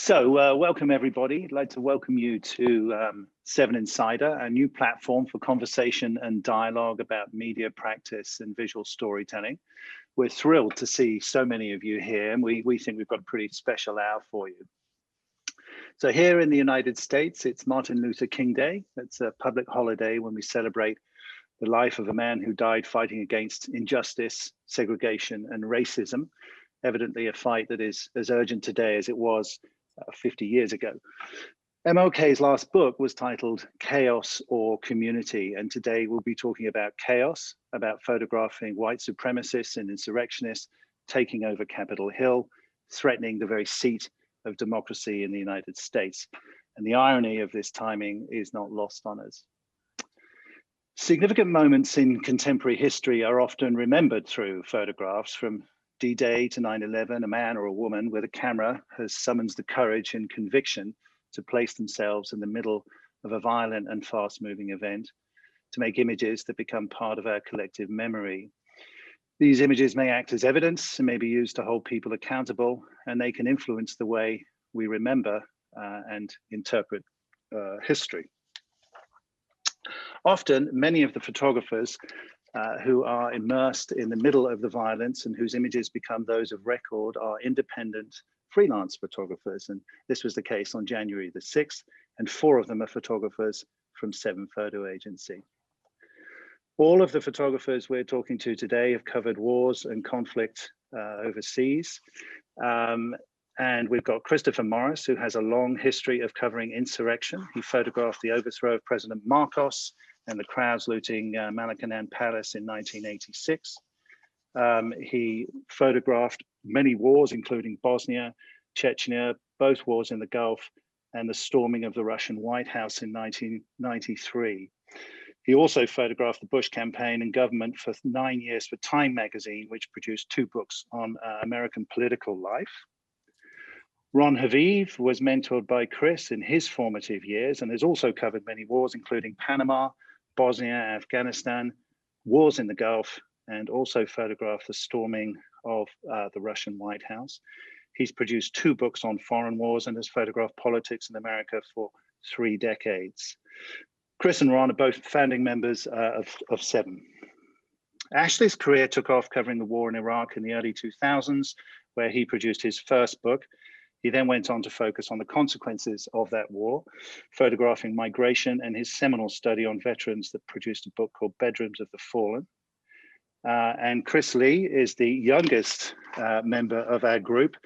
Welcome everybody. I'd like to welcome you to VII Insider, a new platform for conversation and dialogue about media practice and visual storytelling. We're thrilled to see so many of you here, and we think we've got a pretty special hour for you. So here in the United States, it's Martin Luther King Day. It's a public holiday when we celebrate the life of a man who died fighting against injustice, segregation, and racism. Evidently a fight that is as urgent today as it was 50 years ago. MLK's last book was titled Chaos or Community, and today we'll be talking about chaos, about photographing white supremacists and insurrectionists taking over Capitol Hill, threatening the very seat of democracy in the United States. And the irony of this timing is not lost on us. Significant moments in contemporary history are often remembered through photographs. From D-Day to 9/11, a man or a woman with a camera has summoned the courage and conviction to place themselves in the middle of a violent and fast-moving event, to make images that become part of our collective memory. These images may act as evidence and may be used to hold people accountable, and they can influence the way we remember and interpret history. Often, many of the photographers who are immersed in the middle of the violence and whose images become those of record are independent freelance photographers. And this was the case on January the 6th, and 4 of them are photographers from VII Photo Agency. All of the photographers we're talking to today have covered wars and conflict overseas. And we've got Christopher Morris, who has a long history of covering insurrection. He photographed the overthrow of President Marcos and the crowds looting Malacanan Palace in 1986. He photographed many wars, including Bosnia, Chechnya, both wars in the Gulf, and the storming of the Russian White House in 1993. He also photographed the Bush campaign and government for 9 years for Time magazine, which produced 2 books on American political life. Ron Haviv was mentored by Chris in his formative years and has also covered many wars, including Panama, Bosnia, Afghanistan, wars in the Gulf, and also photographed the storming of the Russian White House. He's produced 2 books on foreign wars and has photographed politics in America for 3 decades. Chris and Ron are both founding members of VII. Ashley's career took off covering the war in Iraq in the early 2000s, where he produced his first book. He then went on to focus on the consequences of that war, photographing migration, and his seminal study on veterans that produced a book called Bedrooms of the Fallen. And Chris Lee is the youngest member of our group.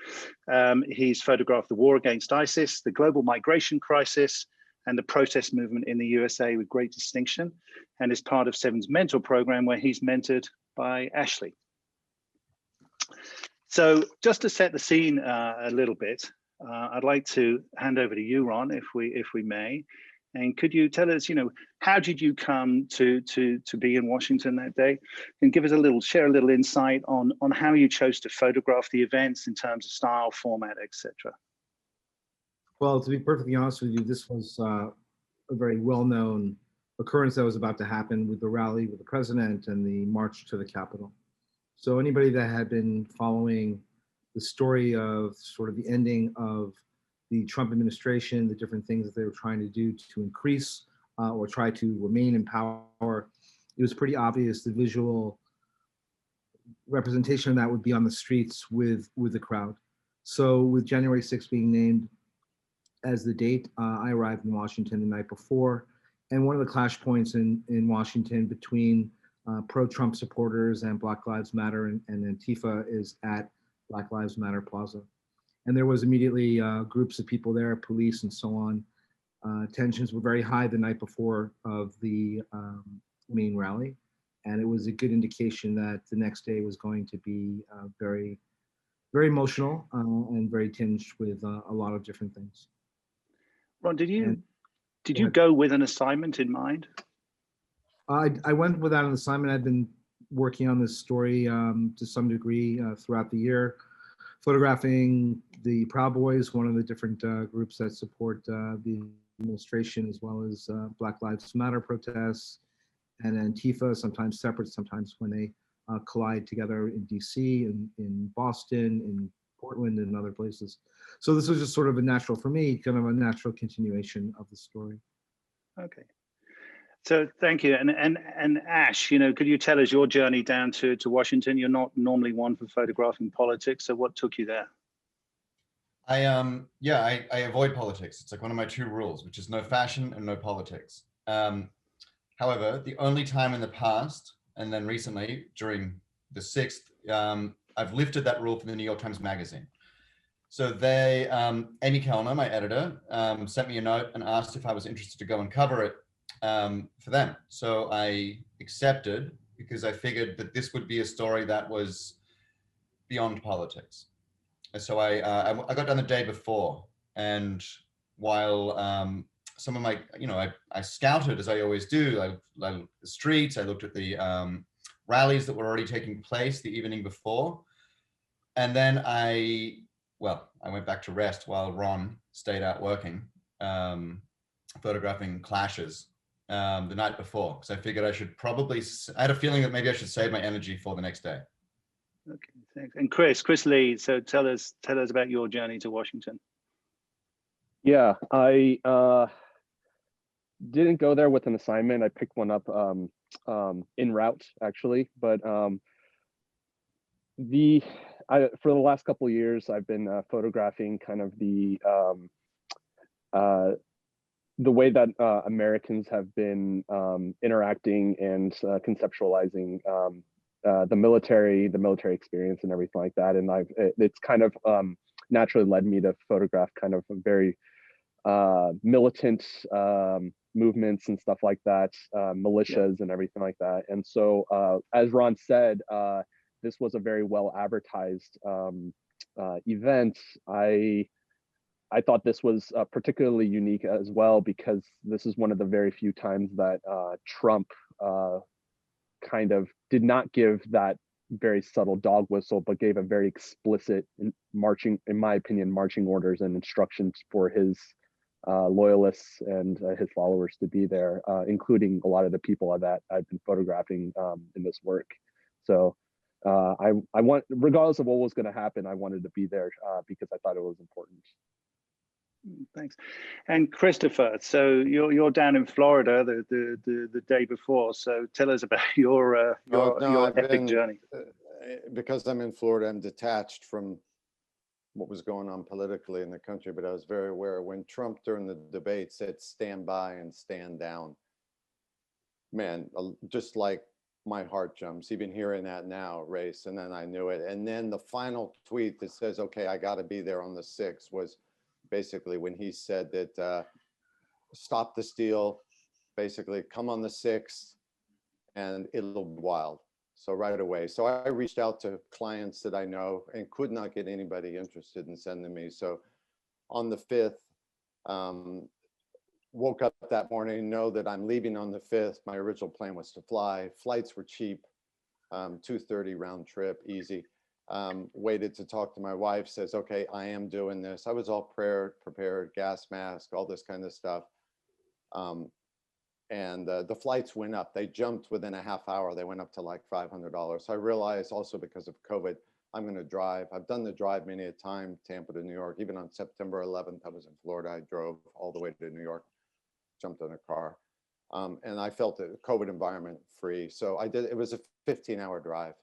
He's photographed the war against ISIS, the global migration crisis, and the protest movement in the USA with great distinction, and is part of VII's mentor program, where he's mentored by Ashley. So just to set the scene a little bit, I'd like to hand over to you, Ron, if we may. And could you tell us, how did you come to be in Washington that day? And give us share a little insight on how you chose to photograph the events in terms of style, format, etc. Well, to be perfectly honest with you, this was a very well-known occurrence that was about to happen with the rally with the president and the march to the Capitol. So anybody that had been following the story of sort of the ending of the Trump administration, the different things that they were trying to do to increase or try to remain in power, it was pretty obvious the visual representation of that would be on the streets with the crowd. So with January 6th being named as the date, I arrived in Washington the night before, and one of the clash points in Washington between pro-Trump supporters and Black Lives Matter and Antifa is at Black Lives Matter Plaza. And there was immediately groups of people there, police and so on. Tensions were very high the night before of the main rally. And it was a good indication that the next day was going to be very, very emotional and very tinged with a lot of different things. Ron, did you go with an assignment in mind? I went without an assignment. I'd been working on this story to some degree throughout the year, photographing the Proud Boys, one of the different groups that support the administration, as well as Black Lives Matter protests, and Antifa, sometimes separate, sometimes when they collide together in DC, in Boston, in Portland and other places. So this was just sort of a natural for me, kind of a natural continuation of the story. Okay. So thank you. And Ash, you know, could you tell us your journey down to Washington? You're not normally one for photographing politics, so what took you there? I avoid politics. It's like one of my 2 rules, which is no fashion and no politics. However, the only time in the past, and then recently during the 6th, I've lifted that rule for the New York Times Magazine. So they, Amy Kellner, my editor, sent me a note and asked if I was interested to go and cover it for them. So I accepted because I figured that this would be a story that was beyond politics. And so I got done the day before, and while some of my, you know, I scouted as I always do. I looked at the streets, I looked at the rallies that were already taking place the evening before, and then I went back to rest while Ron stayed out working, photographing clashes the night before, because I figured I had a feeling that maybe I should save my energy for the next day. Okay, thanks. And Chris Lee, so tell us about your journey to Washington. Yeah, I didn't go there with an assignment. I picked one up en route, actually. But for the last couple of years, I've been photographing kind of the way that Americans have been interacting and conceptualizing the military experience and everything like that. And it's kind of naturally led me to photograph kind of a very militant movements and stuff like that, militias and everything like that. And so, as Ron said, this was a very well advertised event. I thought this was particularly unique as well, because this is one of the very few times that Trump kind of did not give that very subtle dog whistle, but gave a very explicit marching, in my opinion, marching orders and instructions for his loyalists and his followers to be there, including a lot of the people that I've been photographing in this work. So I want, regardless of what was going to happen, I wanted to be there because I thought it was important. Thanks. And Christopher, so you're down in Florida the day before. So tell us about your epic journey. Because I'm in Florida, I'm detached from what was going on politically in the country, but I was very aware when Trump during the debate said stand by and stand down. Man, just like my heart jumps, even hearing that now, Race, and then I knew it. And then the final tweet that says, okay, I got to be there on the 6th was basically when he said that stop the steal, basically come on the 6th and it'll be wild. So right away. So I reached out to clients that I know and could not get anybody interested in sending me. So on the 5th, woke up that morning, know that I'm leaving on the 5th. My original plan was to fly. Flights were cheap, 2:30 round trip, easy. Waited to talk to my wife, says, okay, I am doing this. I was all prepared, gas mask, all this kind of stuff. And the flights went up. They jumped within a half hour. They went up to like $500. So I realized also because of COVID, I'm going to drive. I've done the drive many a time, Tampa to New York. Even on September 11th, I was in Florida. I drove all the way to New York, jumped in a car. And I felt the COVID environment free. So I did, it was a 15-hour drive.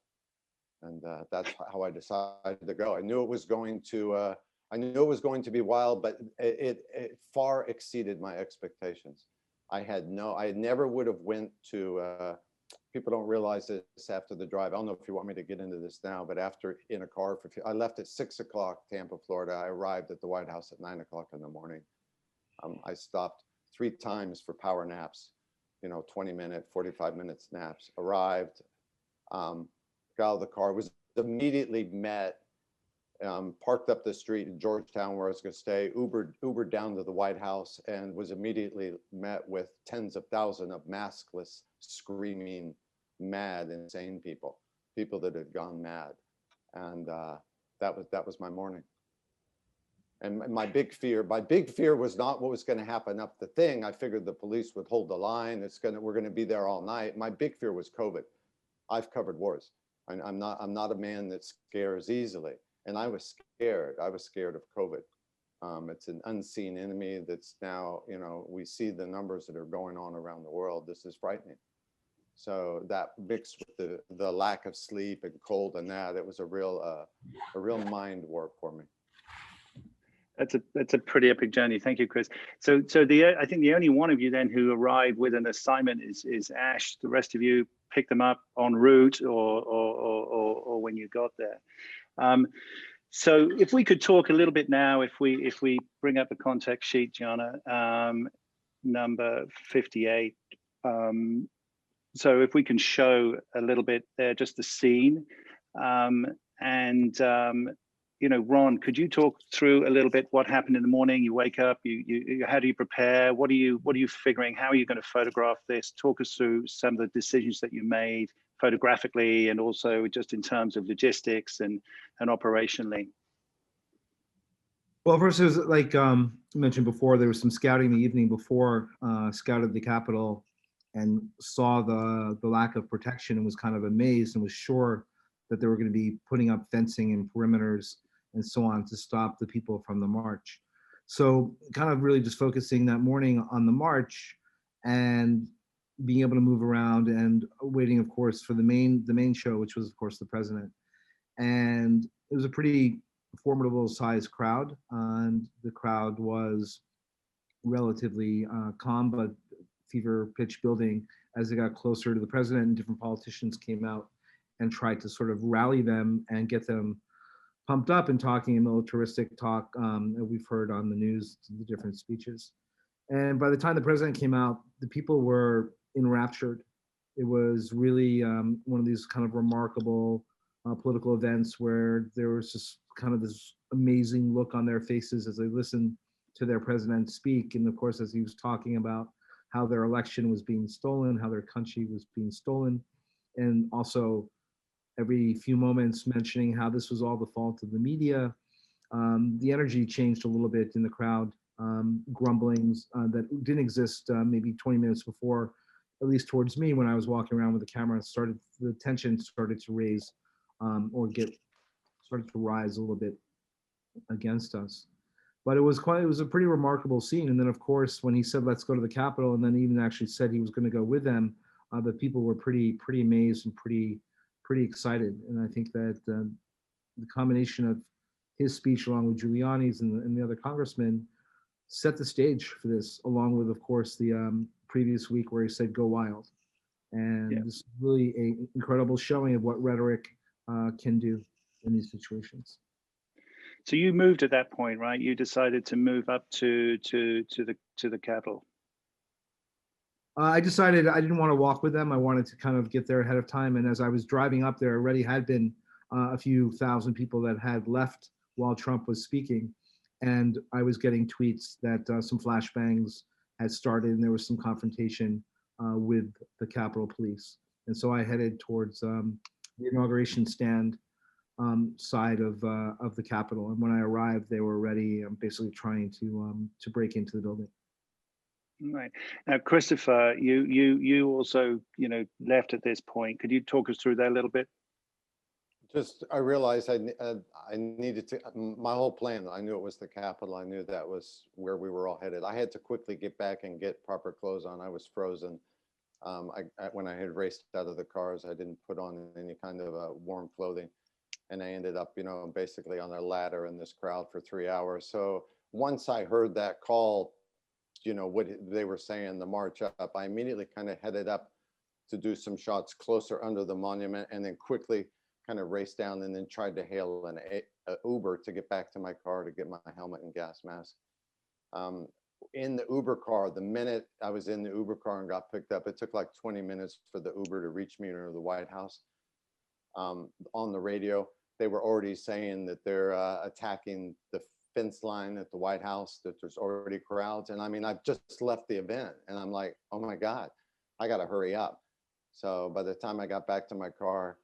And that's how I decided to go. I knew it was going to be wild, but it far exceeded my expectations. I never would have went to, people don't realize this after the drive. I don't know if you want me to get into this now, but after in a car, I left at 6 o'clock, Tampa, Florida. I arrived at the White House at 9 o'clock in the morning. I stopped 3 times for power naps, 20-minute, 45-minute naps, arrived, got out of the car, was immediately met, parked up the street in Georgetown where I was going to stay, Ubered down to the White House, and was immediately met with tens of thousands of maskless, screaming, mad, insane people that had gone mad. And that was my morning. And my big fear was not what was going to happen up the thing. I figured the police would hold the line. We're going to be there all night. My big fear was COVID. I've covered wars. I'm not a man that scares easily. And I was scared. I was scared of COVID. It's an unseen enemy that's now, you know, we see the numbers that are going on around the world. This is frightening. So that mixed with the lack of sleep and cold and that, it was a real mind warp for me. That's a pretty epic journey. Thank you, Chris. So I think the only one of you then who arrived with an assignment is Ash. The rest of you picked them up en route or when you got there. So if we could talk a little bit now, if we bring up the context sheet, Gianna, number 58. So if we can show a little bit there, just the scene, you know, Ron, could you talk through a little bit what happened in the morning? You wake up, how do you prepare? What are you figuring? How are you going to photograph this? Talk us through some of the decisions that you made photographically and also just in terms of logistics and operationally. Well, first, it was like you mentioned before, there was some scouting the evening before, scouted the Capitol and saw the lack of protection and was kind of amazed and was sure that they were going to be putting up fencing and perimeters and so on to stop the people from the march. So kind of really just focusing that morning on the march and being able to move around and waiting, of course, for the main show, which was, of course, the president. And it was a pretty formidable sized crowd, and the crowd was relatively calm, but fever pitch building as they got closer to the president, and different politicians came out and tried to sort of rally them and get them pumped up and talking a militaristic talk that we've heard on the news, the different speeches. And by the time the president came out, the people were enraptured. It was really one of these kind of remarkable political events where there was just kind of this amazing look on their faces as they listened to their president speak. And of course, as he was talking about how their election was being stolen, how their country was being stolen, and also every few moments mentioning how this was all the fault of the media. The energy changed a little bit in the crowd, grumblings that didn't exist maybe 20 minutes before, at least towards me when I was walking around with the camera, the tension started to raise started to rise a little bit against us. But it was a pretty remarkable scene. And then of course, when he said, let's go to the Capitol, and then even actually said he was going to go with them, the people were pretty amazed and pretty excited. And I think that the combination of his speech along with Giuliani's and the other congressmen set the stage for this, along with, of course, the previous week where he said, go wild. And this is really an incredible showing of what rhetoric can do in these situations. So you moved at that point, right? You decided to move up to the Capitol. I decided I didn't want to walk with them. I wanted to kind of get there ahead of time. And as I was driving up there, already had been a few thousand people that had left while Trump was speaking. And I was getting tweets that some flashbangs had started and there was some confrontation with the Capitol Police. And so I headed towards the inauguration stand side of the Capitol. And when I arrived, they were already basically trying to break into the building. Right. Now, Christopher, you also, left at this point. Could you talk us through that a little bit? Just, I realized I needed to, my whole plan, I knew it was the Capitol. I knew that was where we were all headed. I had to quickly get back and get proper clothes on. I was frozen. When I had raced out of the cars, I didn't put on any kind of warm clothing. And I ended up, basically on a ladder in this crowd for 3 hours. So once I heard that call, what they were saying, the march up, I immediately kind of headed up to do some shots closer under the monument, and then quickly kind of raced down and then tried to hail an Uber to get back to my car to get my helmet and gas mask. In the Uber car, the minute I was in the Uber car and got picked up, it took like 20 minutes for the Uber to reach me near the White House. On the radio, they were already saying that they're attacking the fence line at the White House, that there's already crowds. And I mean, I've just left the event and I'm like, oh my God, I got to hurry up. So by the time I got back to my car,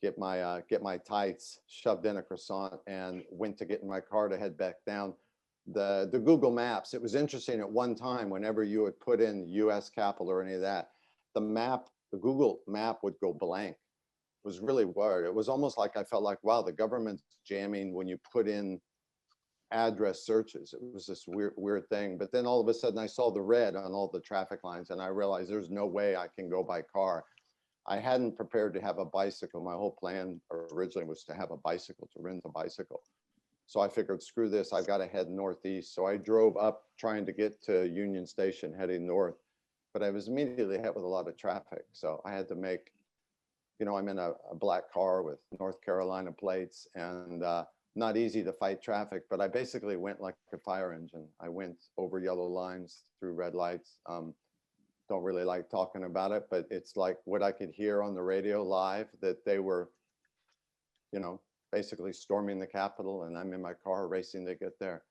get my tights, shoved in a croissant, and went to get in my car to head back down. The Google Maps, it was interesting at one time, whenever you would put in US Capitol or any of that, the Google map would go blank. was really worried. It was almost like I felt like, wow, the government's jamming when you put in address searches. It was this weird thing. But then all of a sudden I saw the red on all the traffic lines and I realized there's no way I can go by car. I hadn't prepared to have a bicycle. My whole plan originally was to have a bicycle, to rent a bicycle. So I figured, screw this, I've got to head northeast. So I drove up trying to get to Union Station heading north, but I was immediately hit with a lot of traffic. So I had to make, you know, I'm in a black car with North Carolina plates and not easy to fight traffic, but I basically went like a fire engine. I went over yellow lines, through red lights. Don't really like talking about it, but it's like what I could hear on the radio live, that they were, you know, basically storming the Capitol, and I'm in my car racing to get there.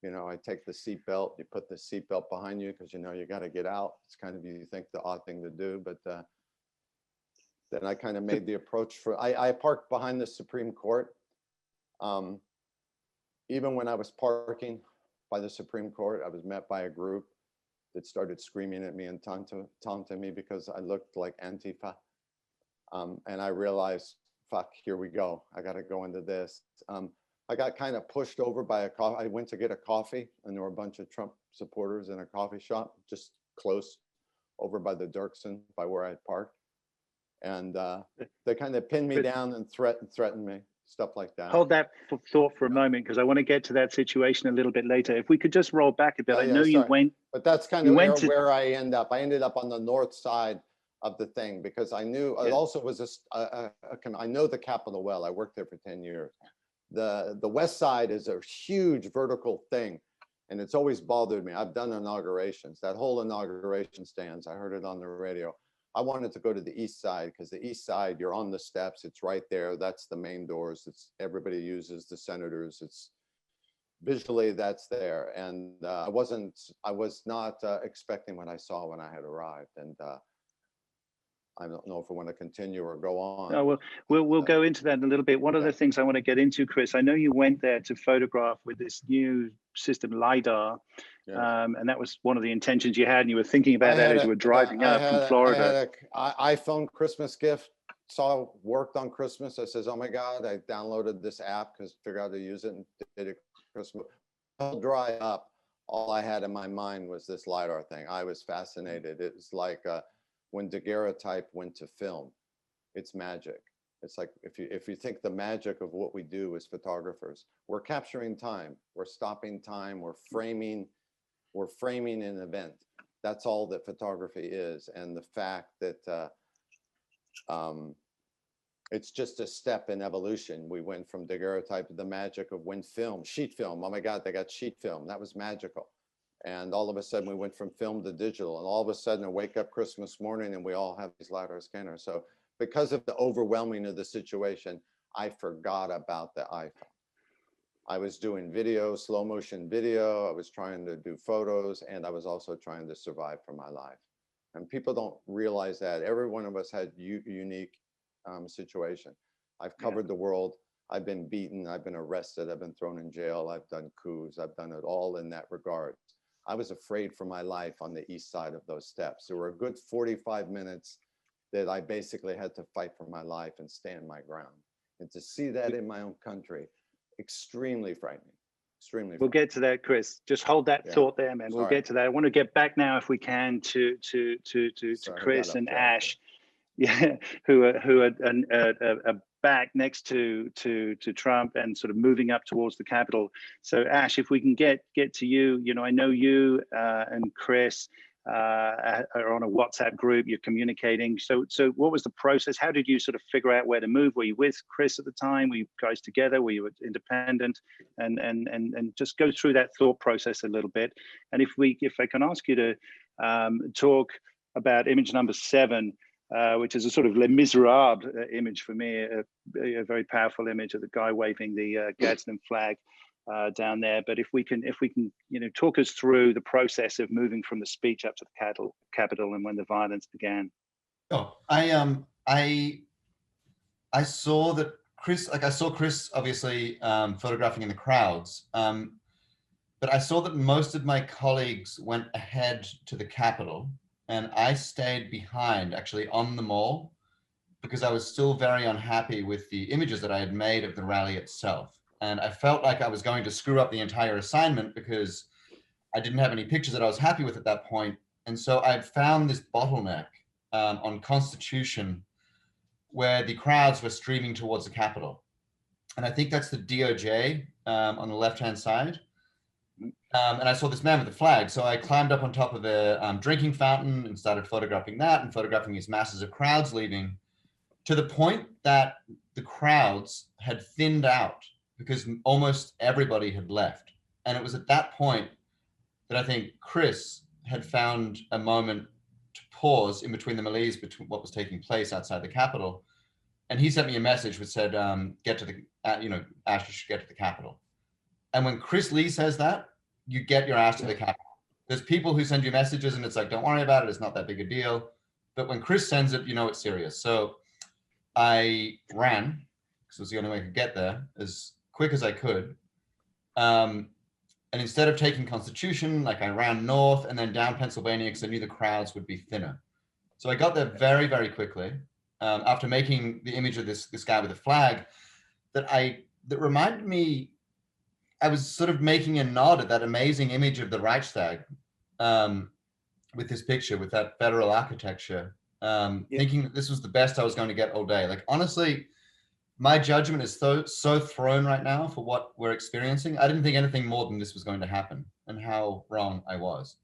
You know, I take the seatbelt, you put the seatbelt behind you because you know you got to get out. It's kind of, you think, the odd thing to do, but then I kind of made the approach for, I parked behind the Supreme Court. Even when I was parking by the Supreme Court, I was met by a group that started screaming at me and taunting me because I looked like Antifa. And I realized, fuck, here we go. I got to go into this. I got kind of pushed over by a coffee. I went to get a coffee and there were a bunch of Trump supporters in a coffee shop just close over by the Dirksen, by where I parked. And they kind of pinned me down and threatened me, stuff like that. Hold that thought for a moment, because I want to get to that situation a little bit later. If we could just roll back a bit. I know you went. But that's kind of where I end up. I ended up on the north side of the thing because I knew it also was I know the Capitol well. I worked there for 10 years. The west side is a huge vertical thing, and it's always bothered me. I've done inaugurations. That whole inauguration stands, I heard it on the radio. I wanted to go to the east side because the east side, you're on the steps. It's right there. That's the main doors. It's everybody uses, the senators. It's visually that's there. And I was not expecting what I saw when I had arrived. And I don't know if we want to continue or go on. No, we'll go into that in a little bit. One of the things I want to get into, Chris, I know you went there to photograph with this new system, LiDAR. Yes. And that was one of the intentions you had, and you were thinking about that as you were driving up from Florida. I had an iPhone Christmas gift, worked on Christmas. I says, oh my God, I downloaded this app because I figured out how to use it and did it Christmas. I'll dry up. All I had in my mind was this LiDAR thing. I was fascinated. It was like when daguerreotype went to film. It's magic. It's like if you think the magic of what we do as photographers, we're capturing time, we're stopping time, we're framing an event. That's all that photography is. And the fact that it's just a step in evolution. We went from daguerreotype to the magic of when film, sheet film. Oh my God, they got sheet film. That was magical. And all of a sudden we went from film to digital, and all of a sudden I wake up Christmas morning and we all have these LiDAR scanners. So because of the overwhelming of the situation, I forgot about the iPhone. I was doing video, slow motion video. I was trying to do photos, and I was also trying to survive for my life. And people don't realize that. Every one of us had unique situation. I've covered the world. I've been beaten. I've been arrested. I've been thrown in jail. I've done coups. I've done it all in that regard. I was afraid for my life on the east side of those steps. There were a good 45 minutes that I basically had to fight for my life and stand my ground. And to see that in my own country, extremely frightening. Extremely. We'll get to that, Chris. Just hold that thought there, man. We'll get to that. I want to get back now, if we can, to Chris and Ash, who are back next to Trump and sort of moving up towards the Capitol. So Ash, if we can get to you, I know you and Chris are on a WhatsApp group, you're communicating. So what was the process? How did you sort of figure out where to move? Were you with Chris at the time? Were you guys together? Were you independent? And just go through that thought process a little bit. And if I can ask you to talk about image number 7, which is a sort of Les Miserables image for me, a very powerful image of the guy waving the Gadsden flag down there. But if we can, talk us through the process of moving from the speech up to the Capitol and when the violence began. Oh, I saw that Chris, I saw Chris obviously photographing in the crowds, but I saw that most of my colleagues went ahead to the Capitol, and I stayed behind, actually on the mall, because I was still very unhappy with the images that I had made of the rally itself. And I felt like I was going to screw up the entire assignment because I didn't have any pictures that I was happy with at that point. And so I'd found this bottleneck on Constitution where the crowds were streaming towards the Capitol. And I think that's the DOJ on the left-hand side. And I saw this man with a flag. So I climbed up on top of a drinking fountain and started photographing that and photographing these masses of crowds leaving, to the point that the crowds had thinned out because almost everybody had left. And it was at that point that I think Chris had found a moment to pause in between the malaise between what was taking place outside the Capitol. And he sent me a message which said, get to the, Ashley should get to the Capitol. And when Chris Lee says that, you get your ass to the Capitol. There's people who send you messages and it's like, don't worry about it, it's not that big a deal. But when Chris sends it, you know it's serious. So I ran, because it was the only way I could get there, as quick as I could. And instead of taking Constitution, like I ran north and then down Pennsylvania because I knew the crowds would be thinner. So I got there very, very quickly after making the image of this guy with a flag that reminded me, I was sort of making a nod at that amazing image of the Reichstag with this picture, with that federal architecture, thinking that this was the best I was going to get all day. Like, honestly, my judgment is so thrown right now for what we're experiencing. I didn't think anything more than this was going to happen, and how wrong I was.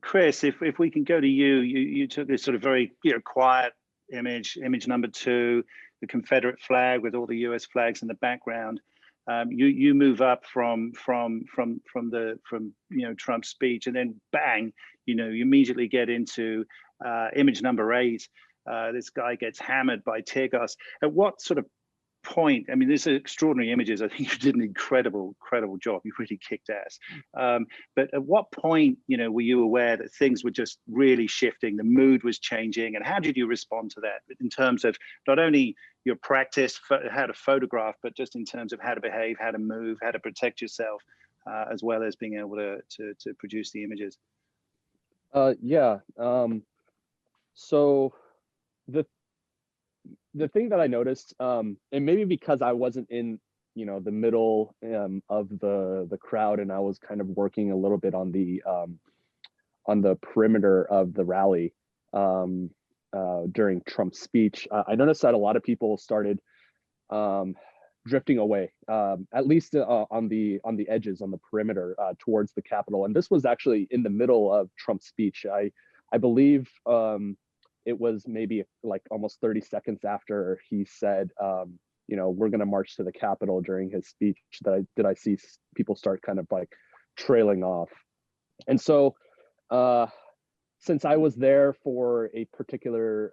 Chris, if we can go to you, you took this sort of very quiet image number 2, the Confederate flag with all the US flags in the background. You move up from Trump's speech, and then bang, you immediately get into image number 8. This guy gets hammered by tear gas. At what sort of point? I mean, these are extraordinary images. I think you did an incredible job. You really kicked ass. But at what point, were you aware that things were just really shifting, the mood was changing, and how did you respond to that in terms of not only your practice, how to photograph, but just in terms of how to behave, how to move, how to protect yourself, as well as being able to produce the images? So the thing that I noticed, and maybe because I wasn't in the middle of the crowd, and I was kind of working a little bit on the perimeter of the rally during Trump's speech, I noticed that a lot of people started drifting away, at least on the edges, on the perimeter towards the Capitol. And this was actually in the middle of Trump's speech. I believe it was maybe like almost 30 seconds after he said, we're going to march to the Capitol during his speech, that I see people start kind of like trailing off. And so since I was there for a particular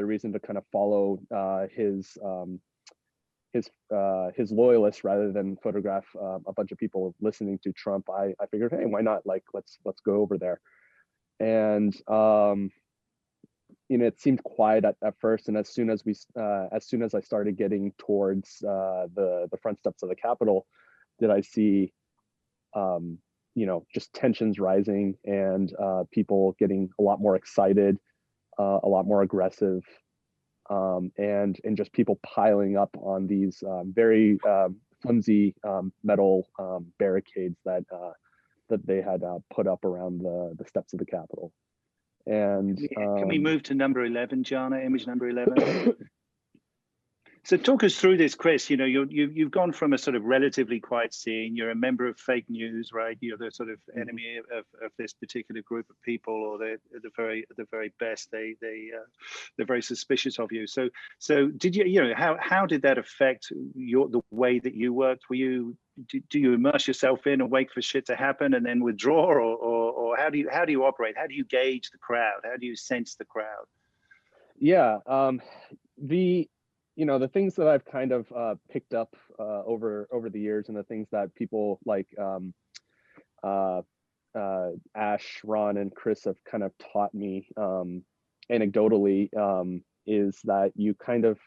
reason to kind of follow his loyalists rather than photograph a bunch of people listening to Trump, I figured, hey, why not? Like, let's go over there. And it seemed quiet at first, and as soon as I started getting towards the front steps of the Capitol, did I see just tensions rising and people getting a lot more excited, a lot more aggressive, and just people piling up on these very flimsy metal barricades that they had put up around the steps of the Capitol. And can we move to number 11, Jana, image number 11? So talk us through this, Chris. You've gone from a sort of relatively quiet scene. You're a member of fake news, right? You're the sort of enemy of this particular group of people, or they're the very best. They're very suspicious of you. So did how did that affect the way that you worked? Do you immerse yourself in and wait for shit to happen and then withdraw, or how do you operate? How do you gauge the crowd? How do you sense the crowd? Yeah, the things that I've kind of picked up over the years, and the things that people like Ash, Ron, and Chris have kind of taught me anecdotally, is that you kind of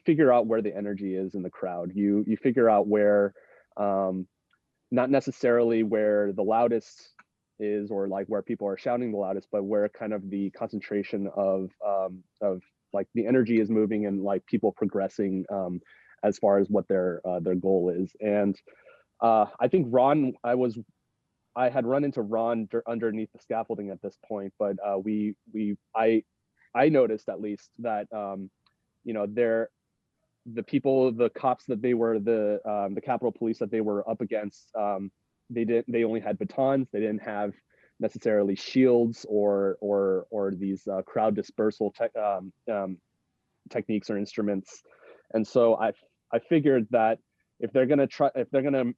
figure out where the energy is in the crowd. You figure out where, not necessarily where the loudest is, or like where people are shouting the loudest, but where kind of the concentration of like the energy is moving and like people progressing as far as what their goal is. And I think Ron, I had run into Ron underneath the scaffolding at this point, but I noticed at least that you know, the cops that they were, the Capitol Police that they were up against, they only had batons. They didn't have necessarily shields or these crowd dispersal techniques or instruments. And so I figured that if they're gonna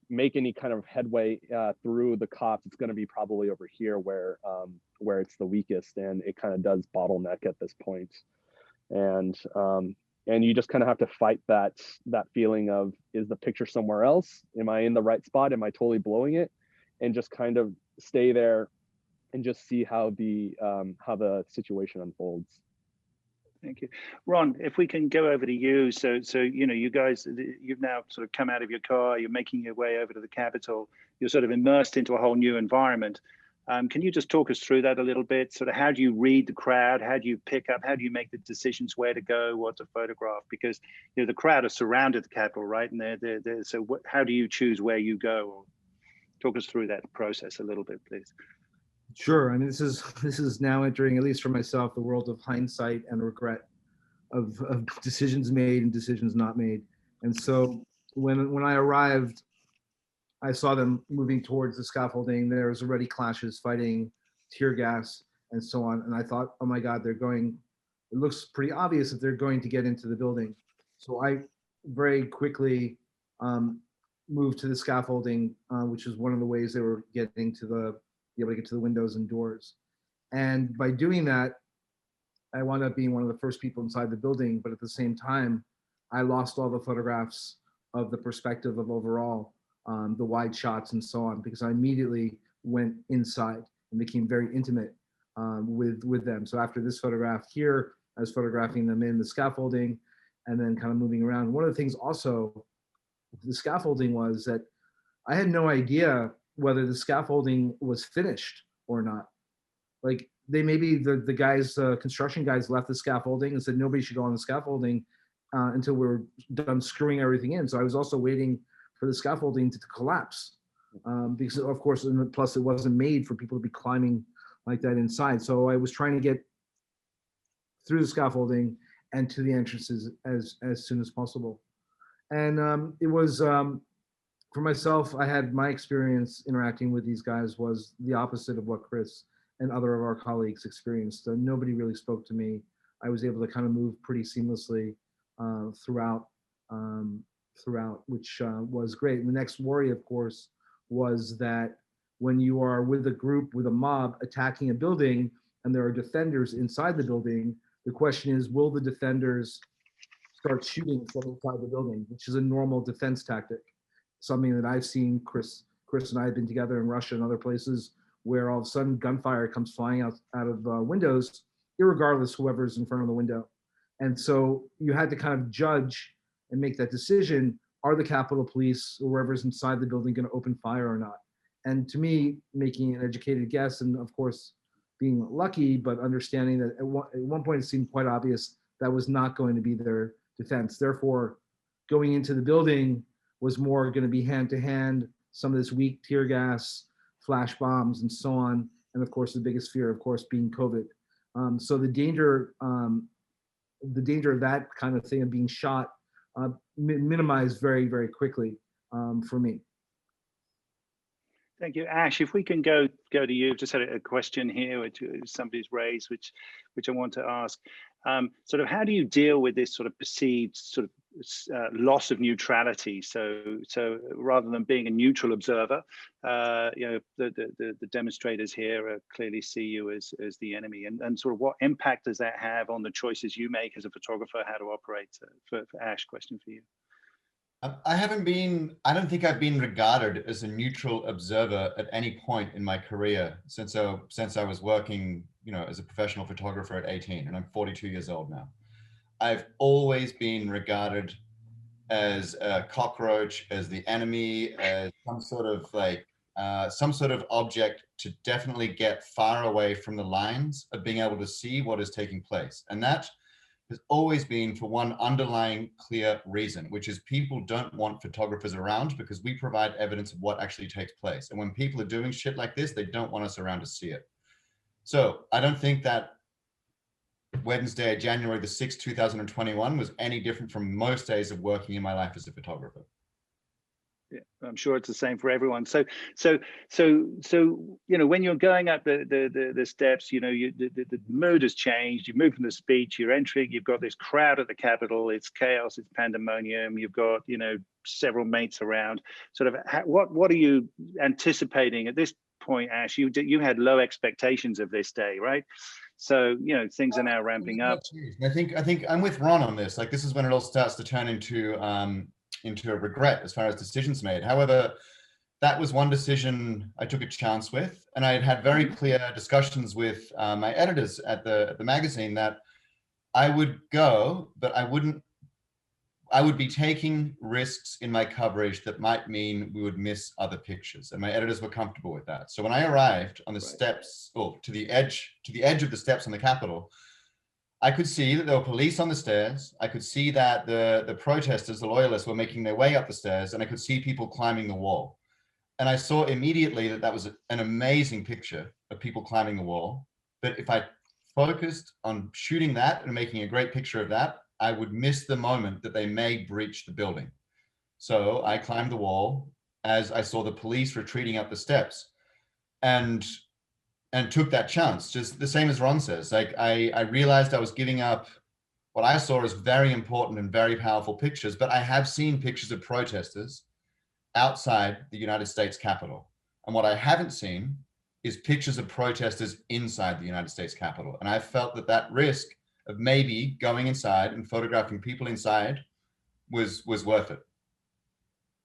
make any kind of headway through the cops, it's gonna be probably over here where it's the weakest, and it kind of does bottleneck at this point. And you just kind of have to fight that feeling of, is the picture somewhere else? Am I in the right spot? Am I totally blowing it? And just kind of stay there and just see how the situation unfolds. Thank you. Ron, if we can go over to you. So you know, you guys, you've now sort of come out of your car, you're making your way over to the Capitol, you're sort of immersed into a whole new environment. Can you just talk us through that a little bit? Sort of, how do you read the crowd? How do you pick up? How do you make the decisions where to go, what to photograph? Because, you know, the crowd has surrounded the Capitol, right? And so how do you choose where you go? Or talk us through that process a little bit, please. Sure. I mean, this is now entering, at least for myself, the world of hindsight and regret of decisions made and decisions not made. And so when I arrived, I saw them moving towards the scaffolding. There was already clashes, fighting, tear gas, and so on. And I thought, oh my God, it looks pretty obvious that they're going to get into the building. So I very quickly moved to the scaffolding, which is one of the ways they were getting to be able to get to the windows and doors. And by doing that, I wound up being one of the first people inside the building, but at the same time, I lost all the photographs of the perspective of overall, the wide shots and so on, because I immediately went inside and became very intimate with them. So after this photograph here, I was photographing them in the scaffolding and then kind of moving around. One of the things also, the scaffolding, was that I had no idea whether the scaffolding was finished or not. Like, the guys, construction guys, left the scaffolding and said nobody should go on the scaffolding until we were done screwing everything in. So I was also waiting for the scaffolding to collapse because, of course, and plus it wasn't made for people to be climbing like that inside. So I was trying to get through the scaffolding and to the entrances as soon as possible. And it was, for myself, I had my experience interacting with these guys was the opposite of what Chris and other of our colleagues experienced. Nobody really spoke to me. I was able to kind of move pretty seamlessly throughout, which was great. And the next worry, of course, was that when you are with a group, with a mob attacking a building, and there are defenders inside the building, the question is, will the defenders start shooting from inside the building, which is a normal defense tactic. Something that I've seen. Chris and I have been together in Russia and other places where all of a sudden gunfire comes flying out of windows, irregardless whoever's in front of the window. And so you had to kind of judge and make that decision. Are the Capitol Police or whoever's inside the building going to open fire or not? And to me, making an educated guess, and of course being lucky, but understanding that at one point it seemed quite obvious that was not going to be their defense. Therefore, going into the building was more going to be hand to hand, some of this weak tear gas, flash bombs, and so on. And of course, the biggest fear, of course, being COVID. So the danger of that kind of thing of being shot minimized very, very quickly for me. Thank you, Ash. If we can go to you, just had a question here which somebody's raised, which I want to ask. Sort of, how do you deal with this sort of perceived sort of loss of neutrality? So rather than being a neutral observer, you know, the demonstrators here clearly see you as the enemy, and sort of what impact does that have on the choices you make as a photographer, how to operate? For Ash, question for you. I don't think I've been regarded as a neutral observer at any point in my career since I was working, you know, as a professional photographer at 18, and I'm 42 years old now. I've always been regarded as a cockroach, as the enemy, as some sort of like some sort of object to definitely get far away from the lines of being able to see what is taking place. And that has always been for one underlying clear reason, which is people don't want photographers around because we provide evidence of what actually takes place. And when people are doing shit like this, they don't want us around to see it. So I don't think that Wednesday, January the 6th, 2021 was any different from most days of working in my life as a photographer. Yeah, I'm sure it's the same for everyone. So you know, when you're going up the steps, you know, the mood has changed. You move from the speech, you're entering. You've got this crowd at the Capitol. It's chaos. It's pandemonium. You've got, you know, several mates around. Sort of, what are you anticipating at this point, Ash? You had low expectations of this day, right? So, you know, things are now ramping up. I think I'm with Ron on this. Like, this is when it all starts to turn into a regret as far as decisions made. However, that was one decision I took a chance with, and I had very clear discussions with my editors at the magazine that I would go, but I would be taking risks in my coverage that might mean we would miss other pictures, and my editors were comfortable with that. So when I arrived on the steps, or to the edge of the steps on the Capitol, I could see that there were police on the stairs. I could see that the protesters, the loyalists, were making their way up the stairs, and I could see people climbing the wall. And I saw immediately that that was an amazing picture of people climbing the wall. But if I focused on shooting that and making a great picture of that, I would miss the moment that they may breach the building. So I climbed the wall as I saw the police retreating up the steps, and took that chance, just the same as Ron says. Like, I realized I was giving up what I saw as very important and very powerful pictures, but I have seen pictures of protesters outside the United States Capitol. And what I haven't seen is pictures of protesters inside the United States Capitol. And I felt that risk of maybe going inside and photographing people inside was worth it.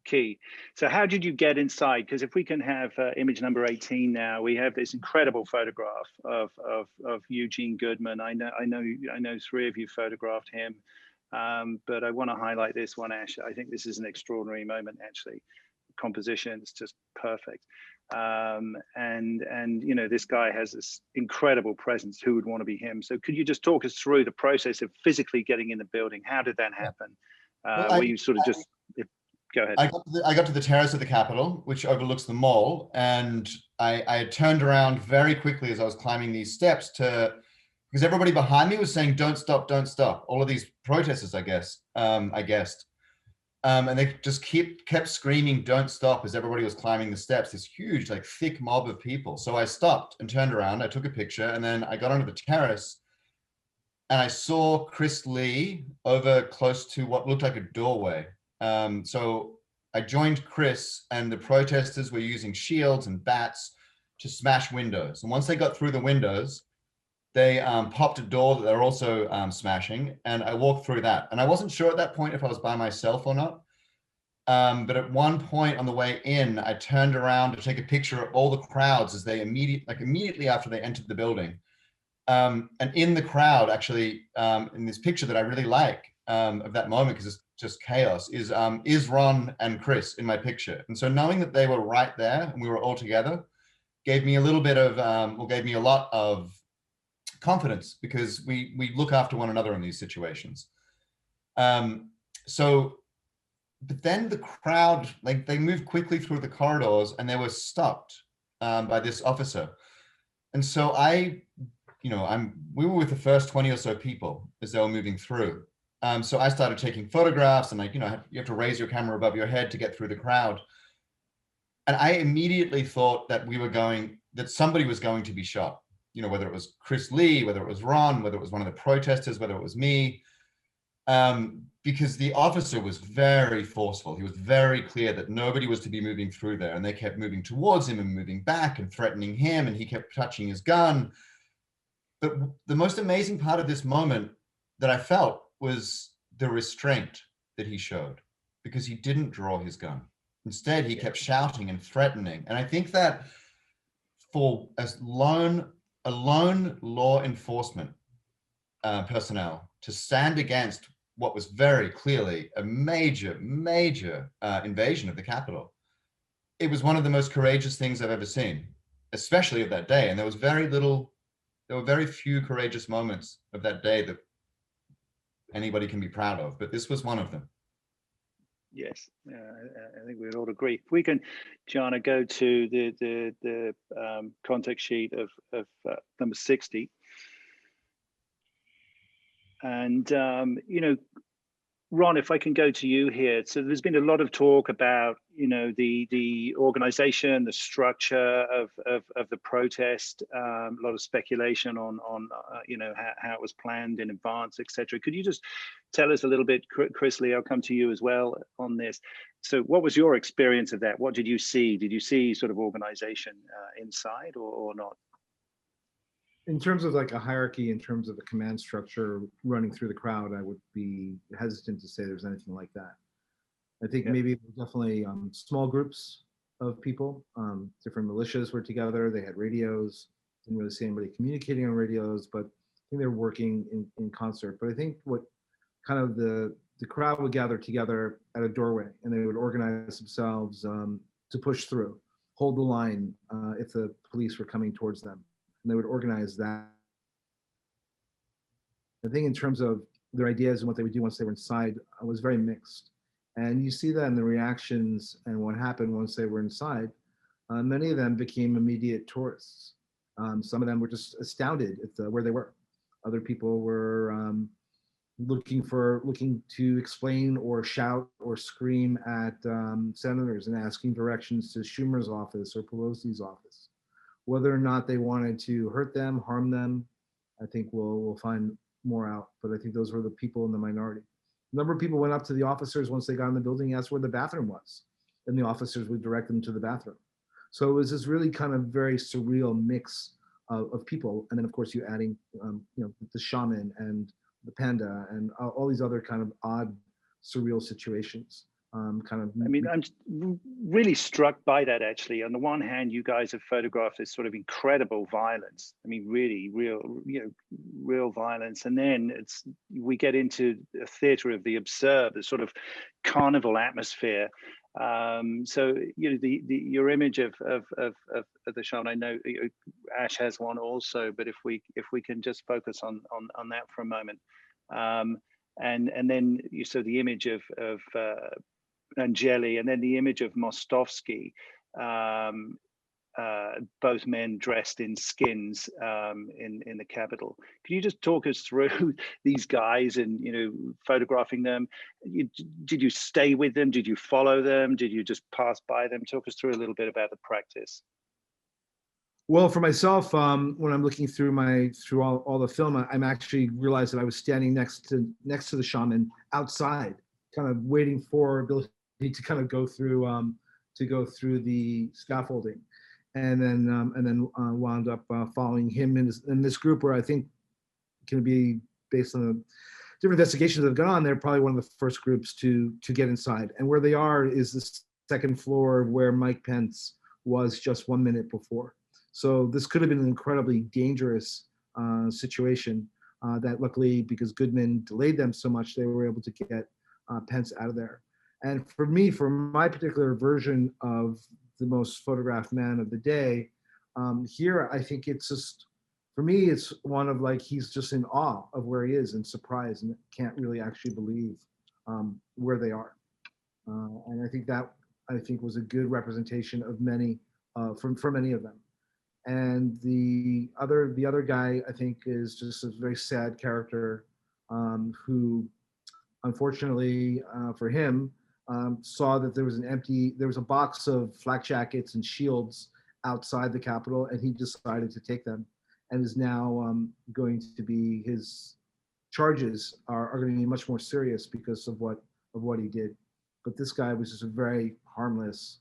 Key. So how did you get inside? Because if we can have image number 18 now, we have this incredible photograph of Eugene Goodman. I know three of you photographed him, but I want to highlight this one, Ash. I think this is an extraordinary moment, actually. Composition is just perfect. And you know, this guy has this incredible presence. Who would want to be him? So could you just talk us through the process of physically getting in the building? How did that happen? Where you sort of just... Go ahead. I got to the terrace of the Capitol, which overlooks the mall, and I turned around very quickly as I was climbing these steps because everybody behind me was saying, "Don't stop, don't stop." All of these protesters, I guessed, and they just kept screaming, "Don't stop," as everybody was climbing the steps. This huge, like, thick mob of people. So I stopped and turned around. I took a picture, and then I got onto the terrace, and I saw Chris Lee over close to what looked like a doorway. So I joined Chris, and the protesters were using shields and bats to smash windows. And once they got through the windows, they popped a door that they're also smashing, and I walked through that. And I wasn't sure at that point if I was by myself or not. But at one point on the way in, I turned around to take a picture of all the crowds as they immediately after they entered the building. And in the crowd, actually, in this picture that I really like of that moment, because it's just chaos, is Ron and Chris in my picture. And so knowing that they were right there and we were all together gave me a little bit of, gave me a lot of confidence, because we look after one another in these situations. But then the crowd, like, they moved quickly through the corridors and they were stopped by this officer. And so we were with the first 20 or so people as they were moving through. So I started taking photographs, and you have to raise your camera above your head to get through the crowd. And I immediately thought that somebody was going to be shot, whether it was Chris Lee, whether it was Ron, whether it was one of the protesters, whether it was me, because the officer was very forceful. He was very clear that nobody was to be moving through there, and they kept moving towards him and moving back and threatening him, and he kept touching his gun. But the most amazing part of this moment that I felt was the restraint that he showed, because he didn't draw his gun. Instead, he kept shouting and threatening. And I think that for a lone law enforcement personnel to stand against what was very clearly a major invasion of the Capitol, it was one of the most courageous things I've ever seen, especially of that day. And there were very few courageous moments of that day that anybody can be proud of, but this was one of them. Yes, I think we'd all agree. If we can, Gianna, go to the contact sheet of number 60. And, you know, Ron, if I can go to you here. So there's been a lot of talk about, you know, the organization, the structure of the protest, a lot of speculation on you know, how it was planned in advance, etc. Could you just tell us a little bit, Chris Lee, I'll come to you as well on this. So what was your experience of that? What did you see? Did you see sort of organization inside or not? In terms of like a hierarchy, in terms of the command structure running through the crowd, I would be hesitant to say there's anything like that. I think maybe definitely small groups of people, different militias were together. They had radios. Didn't really see anybody communicating on radios, but I think they were working in concert. But I think what kind of the crowd would gather together at a doorway, and they would organize themselves to push through, hold the line if the police were coming towards them. And they would organize that. I think in terms of their ideas and what they would do once they were inside was very mixed. And you see that in the reactions and what happened once they were inside. Many of them became immediate tourists. Some of them were just astounded at where they were. Other people were looking to explain or shout or scream at senators and asking directions to Schumer's office or Pelosi's office. Whether or not they wanted to hurt them, harm them, I think we'll find more out. But I think those were the people in the minority. A number of people went up to the officers once they got in the building, asked where the bathroom was, and the officers would direct them to the bathroom. So it was this really kind of very surreal mix of people. And then of course you adding, you know, the shaman and the panda and all these other kind of odd, surreal situations. I mean, I'm really struck by that, actually. On the one hand, you guys have photographed this sort of incredible violence. I mean, really real violence. And then we get into a theater of the absurd, the sort of carnival atmosphere. So, you know, your image of the shaman, I know Ash has one also, but if we can just focus on that for a moment. And then you saw the image of Angeli, and then the image of Mostovsky, both men dressed in skins in the Capitol. Can you just talk us through these guys and, you know, photographing them? Did you stay with them? Did you follow them? Did you just pass by them? Talk us through a little bit about the practice. Well, for myself, when I'm looking through all the film, I'm actually realized that I was standing next to the shaman outside, kind of waiting for ability to kind of go through the scaffolding, and then wound up following him in this group where I think can be based on the different investigations that have gone on. They're probably one of the first groups to get inside, and where they are is the second floor where Mike Pence was just 1 minute before. So this could have been an incredibly dangerous situation that luckily, because Goodman delayed them so much, they were able to get Pence out of there. And for me, for my particular version of the most photographed man of the day, here, I think it's just, for me, it's one of like, he's just in awe of where he is and surprised and can't really actually believe where they are. And I think that, was a good representation of many, for many of them. And the other guy, I think, is just a very sad character who, unfortunately for him, saw that there was a box of flak jackets and shields outside the Capitol, and he decided to take them, and is now going to be, his charges are going to be much more serious because of what he did. But this guy was just a very harmless,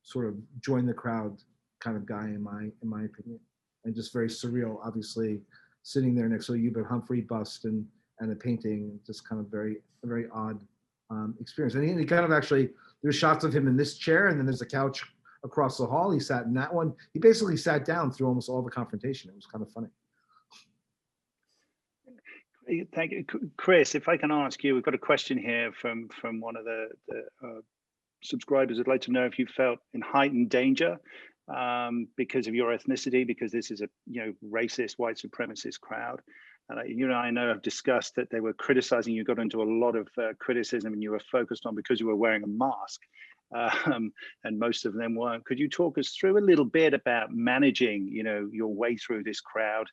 sort of join the crowd kind of guy in my opinion, and just very surreal. Obviously, sitting there next to a Hubert Humphrey bust and a painting, just kind of a very odd experience. And he kind of actually, there's shots of him in this chair, and then there's a couch across the hall. He sat in that one. He basically sat down through almost all the confrontation. It was kind of funny. Thank you, Chris. If I can ask you, we've got a question here from one of the subscribers would like to know if you felt in heightened danger because of your ethnicity, because this is a racist, white supremacist crowd. And you and I know have discussed that they were criticizing you, got into a lot of criticism, and you were focused on because you were wearing a mask, and most of them weren't. Could you talk us through a little bit about managing, your way through this crowd?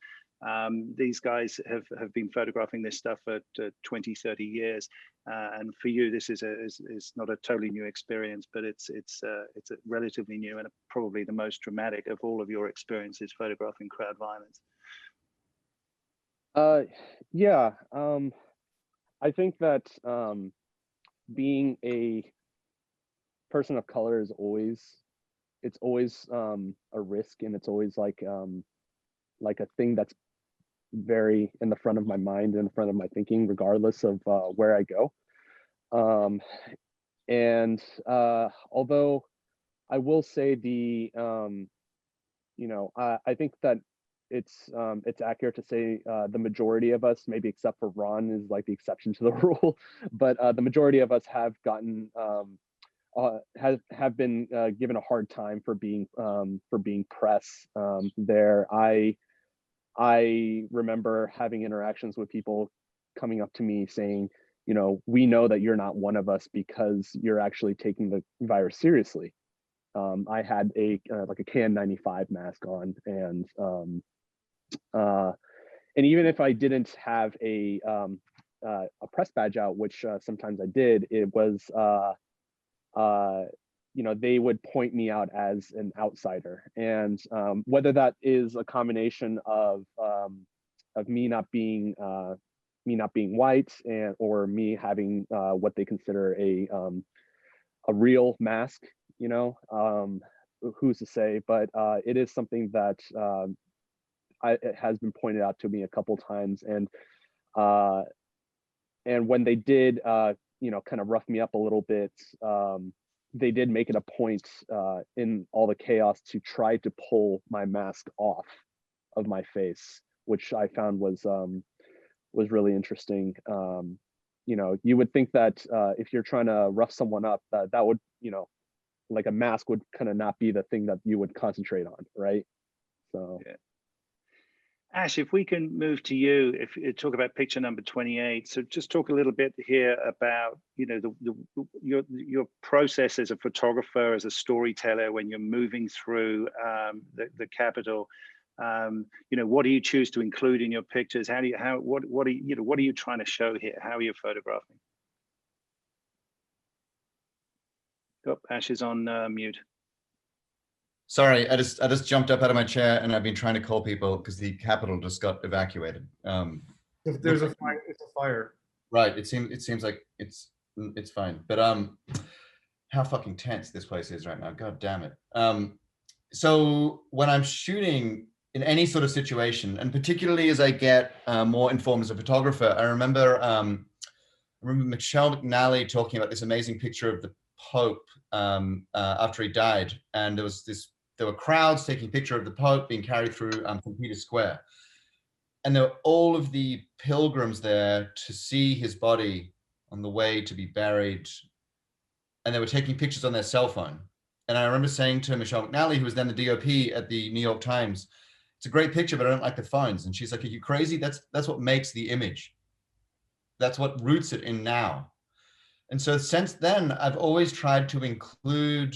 These guys have been photographing this stuff for 20, 30 years, and for you, this is not a totally new experience, but it's a relatively new and probably the most dramatic of all of your experiences photographing crowd violence. Yeah, I think that being a person of color is always a risk, and it's always like a thing that's very in the front of my mind and in front of my thinking, regardless of where I go. And although I will say I think that it's accurate to say the majority of us, maybe except for Ron, is like the exception to the rule, but the majority of us have gotten have been given a hard time for being press there. I remember having interactions with people coming up to me saying, we know that you're not one of us because you're actually taking the virus seriously. I had like a KN95 mask on, and even if I didn't have a press badge out, which sometimes I did, it was they would point me out as an outsider, and whether that is a combination of me not being white or me having what they consider a real mask, who's to say? But it is something that it has been pointed out to me a couple times, and when they did kind of rough me up a little bit, they did make it a point in all the chaos to try to pull my mask off of my face, which I found was really interesting. You would think that if you're trying to rough someone up, that would, like a mask would kind of not be the thing that you would concentrate on, right? So. Yeah. Ash, if we can move to you, if you talk about picture number 28. So just talk a little bit here about, your process as a photographer, as a storyteller, when you're moving through the Capitol. What do you choose to include in your pictures? What are you trying to show here? How are you photographing? Oh, Ash is on mute. Sorry, I just jumped up out of my chair, and I've been trying to call people because the Capitol just got evacuated. If there's a fire, it's a fire. Right. It seems like it's fine, but how fucking tense this place is right now. God damn it. So when I'm shooting in any sort of situation, and particularly as I get more informed as a photographer, I remember Michelle McNally talking about this amazing picture of the Pope after he died, and there were crowds taking a picture of the Pope being carried through St. Peter's Square, and there were all of the pilgrims there to see his body on the way to be buried, and they were taking pictures on their cell phone. And I remember saying to Michelle McNally, who was then the DOP at the New York Times, "It's a great picture, but I don't like the phones." And she's like, "Are you crazy? That's what makes the image. That's what roots it in now." And so since then, I've always tried to include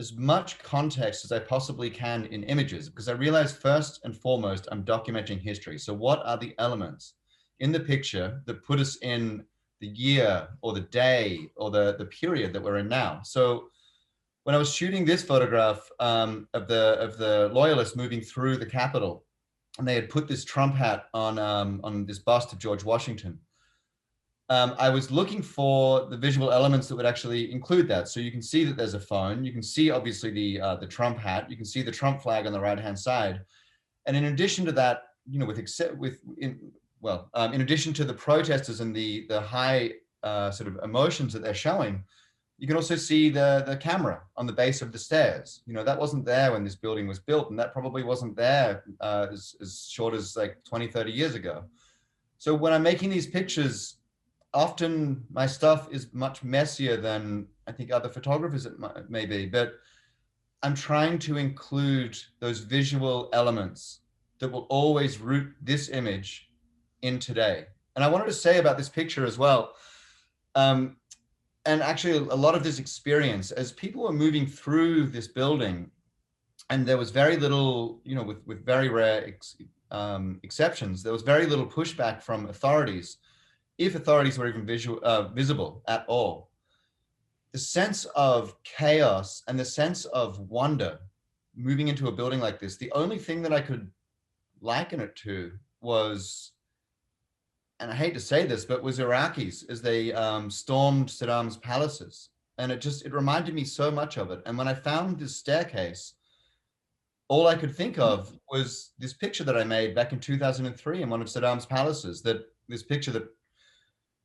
as much context as I possibly can in images, because I realize first and foremost, I'm documenting history. So what are the elements in the picture that put us in the year or the day or the period that we're in now? So when I was shooting this photograph of the loyalists moving through the Capitol, and they had put this Trump hat on this bust of George Washington, I was looking for the visual elements that would actually include that. So you can see that there's a phone. You can see obviously the Trump hat. You can see the Trump flag on the right-hand side. And in addition to that, in addition to the protesters and the high sort of emotions that they're showing, you can also see the camera on the base of the stairs. That wasn't there when this building was built, and that probably wasn't there as short as like 20, 30 years ago. So when I'm making these pictures, often my stuff is much messier than I think other photographers it may be, but I'm trying to include those visual elements that will always root this image in today. And I wanted to say about this picture as well, and actually a lot of this experience, as people were moving through this building, and there was very little, you know, with very rare exceptions, there was very little pushback from authorities, if authorities were even visible at all. The sense of chaos and the sense of wonder moving into a building like this, the only thing that I could liken it to was, and I hate to say this, but was Iraqis as they stormed Saddam's palaces. And it reminded me so much of it. And when I found this staircase, all I could think of was this picture that I made back in 2003 in one of Saddam's palaces, this picture that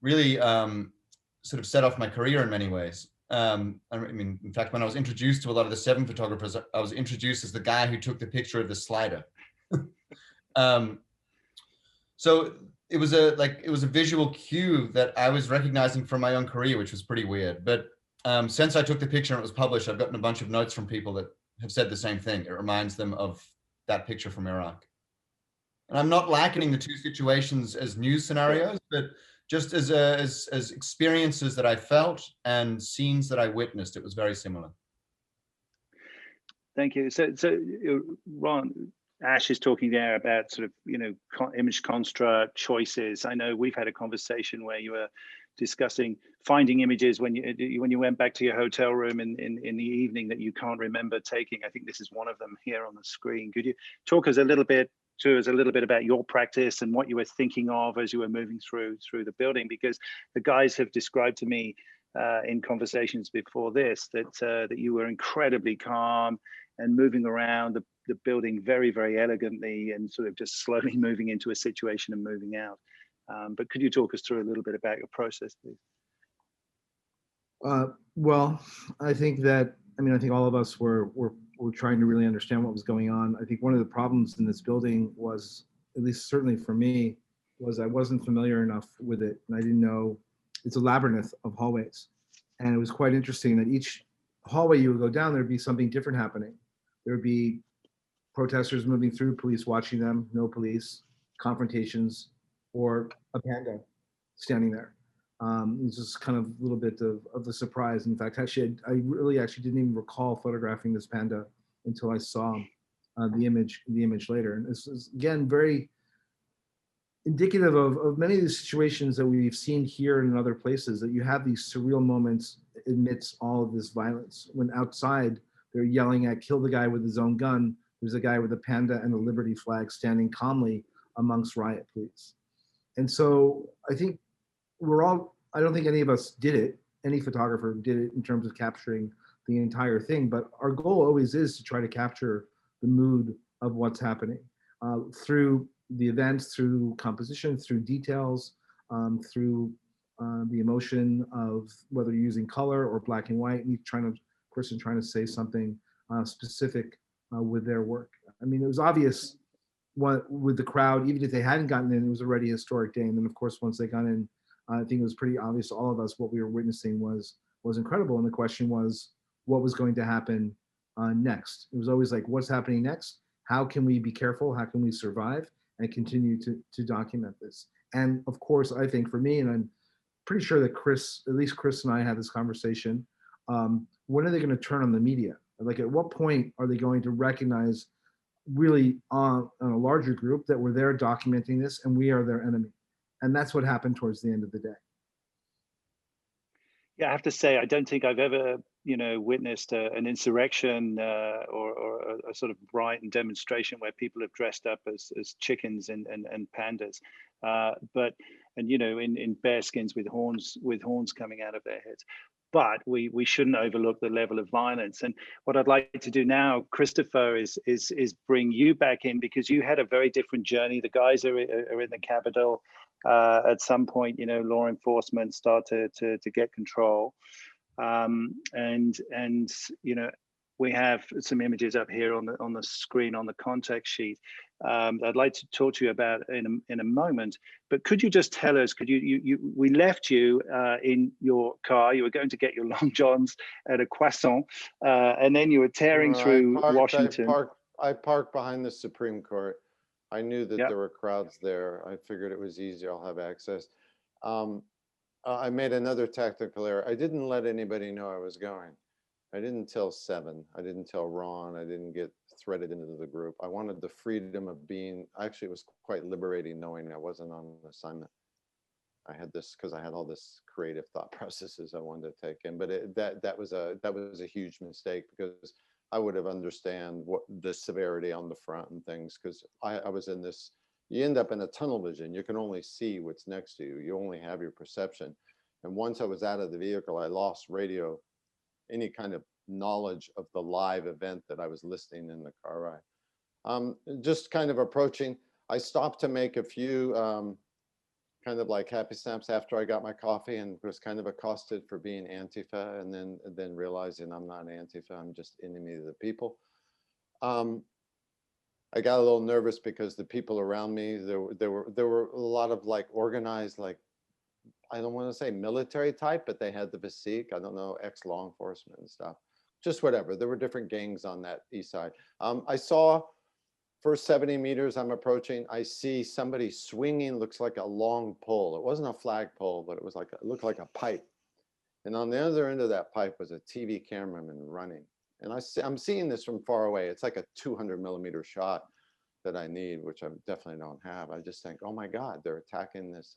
really sort of set off my career in many ways. I mean, in fact, when I was introduced to a lot of the VII photographers, I was introduced as the guy who took the picture of the slider. So it was a visual cue that I was recognizing from my own career, which was pretty weird. But since I took the picture and it was published, I've gotten a bunch of notes from people that have said the same thing. It reminds them of that picture from Iraq. And I'm not likening the two situations as news scenarios, but just as experiences that I felt and scenes that I witnessed, it was very similar. Thank you. So Ron, Ash is talking there about sort of, you know, image construct choices. I know we've had a conversation where you were discussing finding images when you went back to your hotel room in the evening that you can't remember taking. I think this is one of them here on the screen. Could you talk us a little bit about your practice and what you were thinking of as you were moving through the building? Because the guys have described to me in conversations before this that you were incredibly calm and moving around the building very, very elegantly and sort of just slowly moving into a situation and moving out. But could you talk us through a little bit about your process, please? Well, I think all of us were trying to really understand what was going on. I think one of the problems in this building was, at least certainly for me, was I wasn't familiar enough with it, and I didn't know it's a labyrinth of hallways. And it was quite interesting that each hallway you would go down, there'd be something different happening. There would be protesters moving through, police watching them, no police, confrontations, or a panda standing there. It's just kind of a little bit of a surprise. In fact, actually, I really didn't even recall photographing this panda until I saw the image later. And this is, again, very indicative of many of the situations that we've seen here and in other places, that you have these surreal moments amidst all of this violence. When outside, they're yelling at, kill the guy with his own gun, there's a guy with a panda and a liberty flag standing calmly amongst riot police. And so I think I don't think any of us did it, any photographer did it in terms of capturing the entire thing, but our goal always is to try to capture the mood of what's happening through the events, through composition, through details, through the emotion of whether you're using color or black and white, and person trying to say something specific with their work. I mean, it was obvious with the crowd, even if they hadn't gotten in, it was already a historic day. And then of course, once they got in, I think it was pretty obvious to all of us what we were witnessing was incredible. And the question was, what was going to happen next? It was always like, what's happening next? How can we be careful? How can we survive and continue to document this? And of course, I think for me, and I'm pretty sure that at least Chris and I had this conversation, when are they going to turn on the media? Like, at what point are they going to recognize really on a larger group that we're there documenting this and we are their enemy? And that's what happened towards the end of the day. Yeah, I have to say, I don't think I've ever, witnessed an insurrection or a sort of riot and demonstration where people have dressed up as chickens and pandas, in bearskins with horns coming out of their heads. But we shouldn't overlook the level of violence. And what I'd like to do now, Christopher, is bring you back in, because you had a very different journey. The guys are in the Capitol. At some point, law enforcement start to get control. And we have some images up here on the screen on the contact sheet. I'd like to talk to you about in a moment. But could you just tell us? Could we left you in your car. You were going to get your long johns at a croissant, and then you were tearing through Washington. I parked behind the Supreme Court. I knew that Yep. there were crowds there. I figured it was easy. I'll have access. I made another tactical error. I didn't let anybody know I was going. I didn't tell Seven. I didn't tell Ron. I didn't get threaded into the group. I wanted the freedom of being, actually it was quite liberating knowing I wasn't on an assignment. I had this, because I had all this creative thought processes I wanted to take in, but that was a huge mistake, because I would have understand what the severity on the front and things, because I was in this, you end up in a tunnel vision. You can only see what's next to you. You only have your perception. And once I was out of the vehicle, I lost radio, any kind of knowledge of the live event that I was listening in the car ride. Just kind of approaching, I stopped to make a few kind of like happy snaps after I got my coffee, and was kind of accosted for being Antifa, and then realizing I'm not Antifa, I'm just enemy of the people. I got a little nervous because the people around me, there were a lot of like organized, like, I don't want to say military type, but they had the physique. I don't know, ex-law enforcement and stuff. Just whatever. There were different gangs on that east side. I saw, first 70 meters I'm approaching, I see somebody swinging, looks like a long pole. It wasn't a flagpole, but it was like, it looked like a pipe. And on the other end of that pipe was a TV cameraman running. And I'm seeing this from far away. It's like a 200mm shot that I need, which I definitely don't have. I just think, oh my God, they're attacking this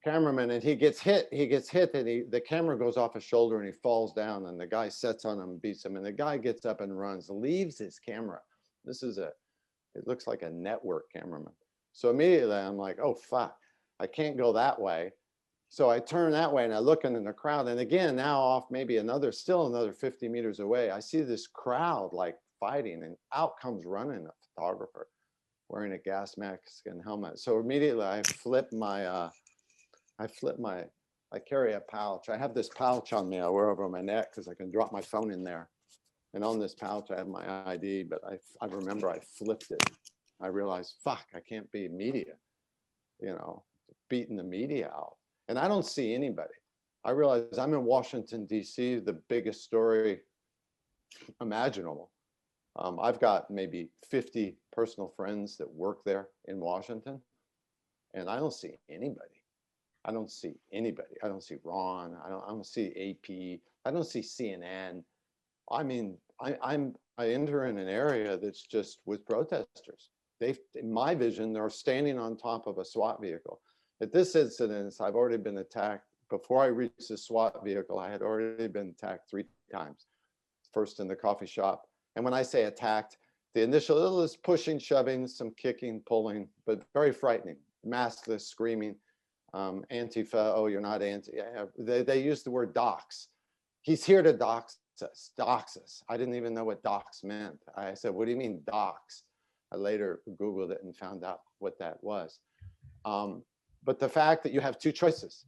cameraman, and he gets hit, and the camera goes off his shoulder and he falls down, and the guy sets on him and beats him, and the guy gets up and runs, leaves his camera. It looks like a network cameraman. So immediately I'm like, oh fuck, I can't go that way. So I turn that way and I look into the crowd, and again, now off maybe still another 50 meters away, I see this crowd like fighting, and out comes running a photographer wearing a gas mask and helmet. So immediately I carry a pouch. I have this pouch on me I wear over my neck because I can drop my phone in there. And on this pouch, I have my ID, but I remember I flipped it. I realized, fuck, I can't be media, beating the media out. And I don't see anybody. I realize I'm in Washington, D.C., the biggest story imaginable. I've got maybe 50 personal friends that work there in Washington, and I don't see anybody. I don't see anybody. I don't see Ron. I don't see AP. I don't see CNN. I mean, I enter in an area that's just with protesters. In my vision, they're standing on top of a SWAT vehicle. At this incident, I've already been attacked. Before I reached the SWAT vehicle, I had already been attacked 3 times. First in the coffee shop. And when I say attacked, the initial is pushing, shoving, some kicking, pulling, but very frightening. Maskless, screaming. Antifa, oh, you're not anti. They use the word dox. He's here to dox us. I didn't even know what dox meant. I said, what do you mean dox? I later Googled it and found out what that was. But the fact that you have 2 choices.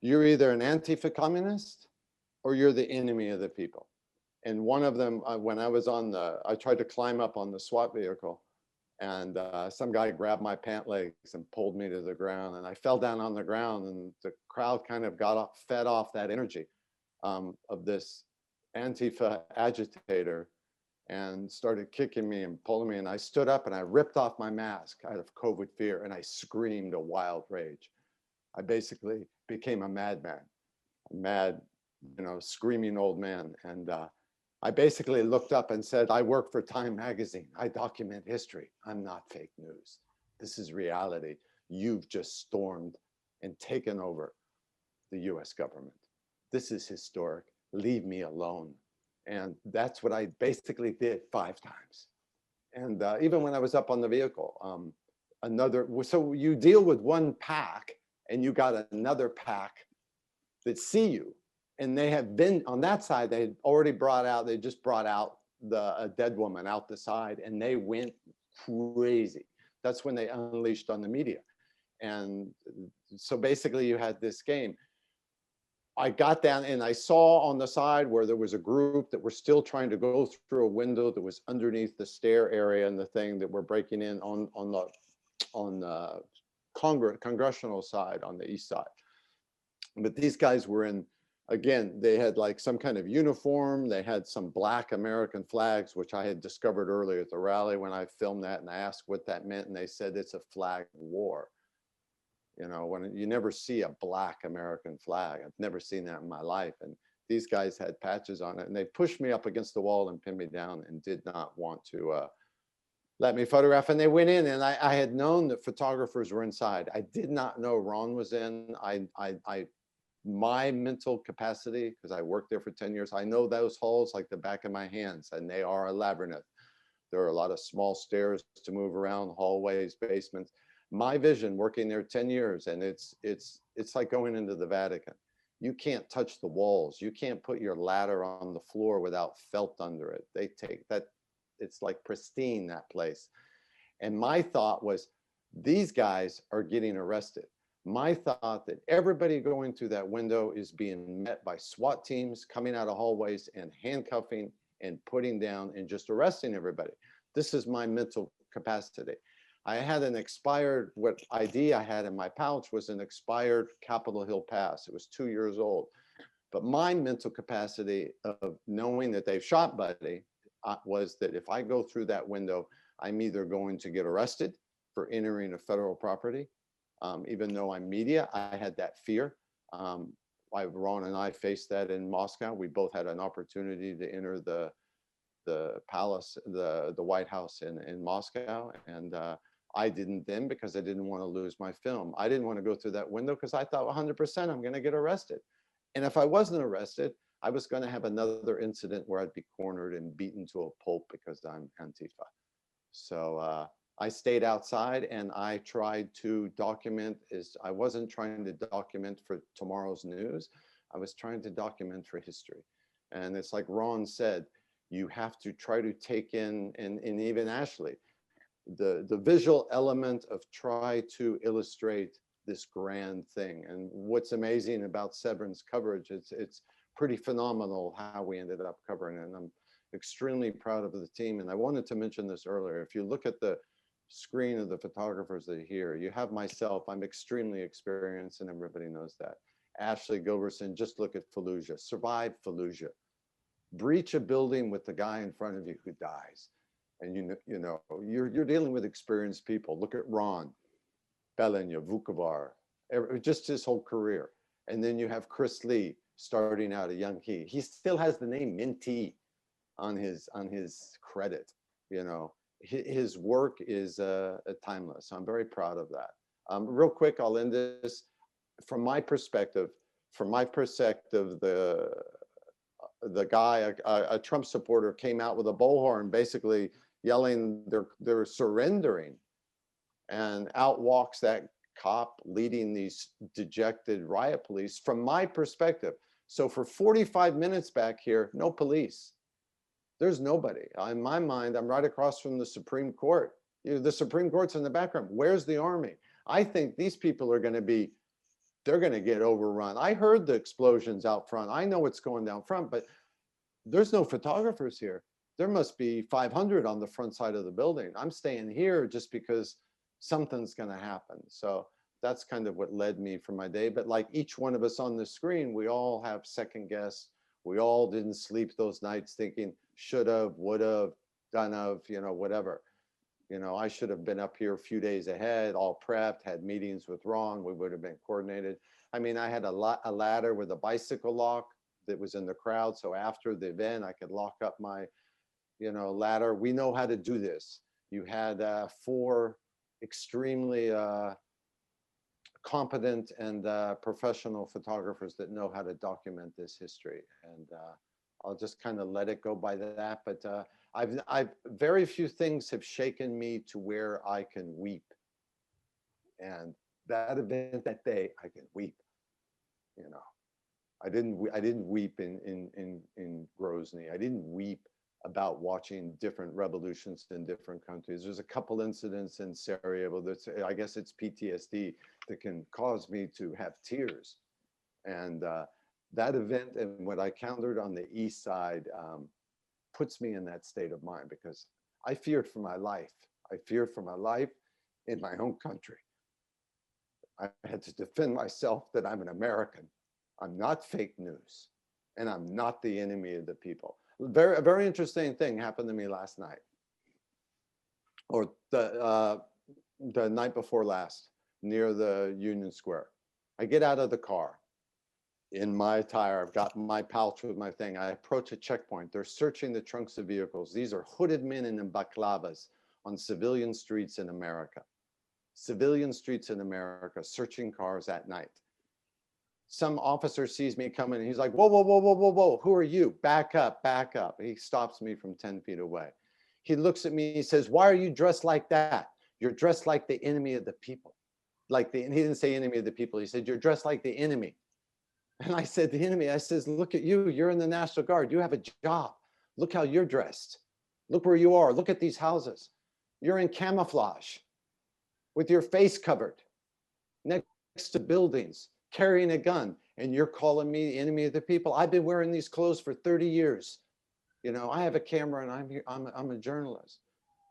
You're either an Antifa communist or you're the enemy of the people. And one of them, when I tried to climb up on the SWAT vehicle, and some guy grabbed my pant legs and pulled me to the ground, and I fell down on the ground, and the crowd kind of fed off that energy of this Antifa agitator, and started kicking me and pulling me, and I stood up and I ripped off my mask out of COVID fear, and I screamed a wild rage. I basically became a madman, a mad, screaming old man. And I basically looked up and said, I work for Time magazine. I document history. I'm not fake news. This is reality. You've just stormed and taken over the US government. This is historic. Leave me alone. And that's what I basically did 5 times. And even when I was up on the vehicle, so you deal with one pack and you got another pack that see you. And they have been on that side, they just brought out a dead woman out the side, and they went crazy. That's when they unleashed on the media. And so basically you had this game. I got down and I saw on the side where there was a group that were still trying to go through a window that was underneath the stair area and the thing that were breaking in on the congressional side on the east side. But these guys were in, again, they had like some kind of uniform. They had some black American flags, which I had discovered earlier at the rally when I filmed that, and I asked what that meant, and they said it's a flag of war. You know, when you never see a black American flag. I've never seen that in my life. And these guys had patches on it, and they pushed me up against the wall and pinned me down and did not want to let me photograph. And they went in, and I had known that photographers were inside. I did not know Ron was in. My mental capacity, because I worked there for 10 years, I know those halls like the back of my hands, and they are a labyrinth. There are a lot of small stairs to move around, hallways, basements. My vision working there 10 years, and it's like going into the Vatican. You can't touch the walls. You can't put your ladder on the floor without felt under it. They take that, it's like pristine, that place. And my thought was, these guys are getting arrested. My thought that everybody going through that window is being met by SWAT teams coming out of hallways and handcuffing and putting down and just arresting everybody. This is my mental capacity. I had an expired, what ID I had in my pouch was an expired Capitol Hill pass. It was 2 years old. But my mental capacity of knowing that they've shot Buddy was that if I go through that window, I'm either going to get arrested for entering a federal property. Even though I'm media, I had that fear. Ron and I faced that in Moscow. We both had an opportunity to enter the palace, the White House in Moscow. And I didn't then because I didn't want to lose my film. I didn't want to go through that window because I thought 100% I'm going to get arrested. And if I wasn't arrested, I was going to have another incident where I'd be cornered and beaten to a pulp because I'm Antifa. So I stayed outside and I tried to document. I wasn't trying to document for tomorrow's news. I was trying to document for history. And it's like Ron said, you have to try to take in, and even Ashley, the visual element of try to illustrate this grand thing. And what's amazing about Severin's coverage, it's pretty phenomenal how we ended up covering it. And I'm extremely proud of the team. And I wanted to mention this earlier. If you look at the screen of the photographers that are here, you have myself. I'm extremely experienced, and everybody knows that. Ashley Gilbertson, just look at Fallujah, survived Fallujah. Breach a building with the guy in front of you who dies. And you're dealing with experienced people. Look at Ron, Belenya, Vukovar, just his whole career. And then you have Chris Lee starting out a young key. He still has the name Minty on his credit. His work is timeless. I'm very proud of that. Real quick, I'll end this. From my perspective, the guy, a Trump supporter, came out with a bullhorn, basically yelling they're surrendering, and out walks that cop leading these dejected riot police. From my perspective, so for 45 minutes back here, no police. There's nobody. In my mind, I'm right across from the Supreme Court. The Supreme Court's in the background. Where's the army? I think these people are going to be, they're going to get overrun. I heard the explosions out front. I know what's going down front, but there's no photographers here. There must be 500 on the front side of the building. I'm staying here just because something's going to happen. So that's kind of what led me for my day. But like each one of us on the screen, we all have second guess. We all didn't sleep those nights thinking should have, would have, done of, whatever. I should have been up here a few days ahead, all prepped, had meetings with Ron. We would have been coordinated. I mean, I had a ladder with a bicycle lock that was in the crowd. So after the event, I could lock up my, ladder. We know how to do this. You had 4 extremely competent and professional photographers that know how to document this history. And I'll just kind of let it go by that. But I've very few things have shaken me to where I can weep. And that event that day, I can weep. I didn't weep in Grozny. I didn't weep about watching different revolutions in different countries. There's a couple incidents in Sarajevo that's, I guess it's PTSD that can cause me to have tears. And that event and what I encountered on the East Side puts me in that state of mind, because I feared for my life. I feared for my life in my own country. I had to defend myself that I'm an American. I'm not fake news, and I'm not the enemy of the people. A very interesting thing happened to me last night, or the night before last, near the Union Square. I get out of the car in my attire. I've got my pouch with my thing. I approach a checkpoint. They're searching the trunks of vehicles. These are hooded men in balaclavas on civilian streets in America. Civilian streets in America, searching cars at night. Some officer sees me coming and he's like, whoa, whoa, whoa, whoa, whoa, whoa, who are you? Back up, back up. He stops me from 10 feet away. He looks at me, he says, why are you dressed like that? You're dressed like the enemy of the people. He didn't say enemy of the people. He said, you're dressed like the enemy. And I said, the enemy, I says, look at you, you're in the National Guard. You have a job. Look how you're dressed. Look where you are. Look at these houses. You're in camouflage with your face covered next to buildings, carrying a gun, and you're calling me the enemy of the people. I've been wearing these clothes for 30 years. You know, I have a camera and I'm here, I'm a journalist.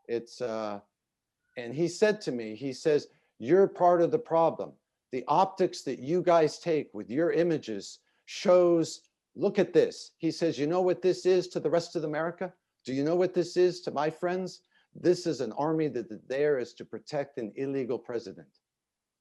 And he said to me, he says, you're part of the problem. The optics that you guys take with your images shows, look at this. He says, you know what this is to the rest of America? Do you know what this is to my friends? This is an army that there is to protect an illegal president.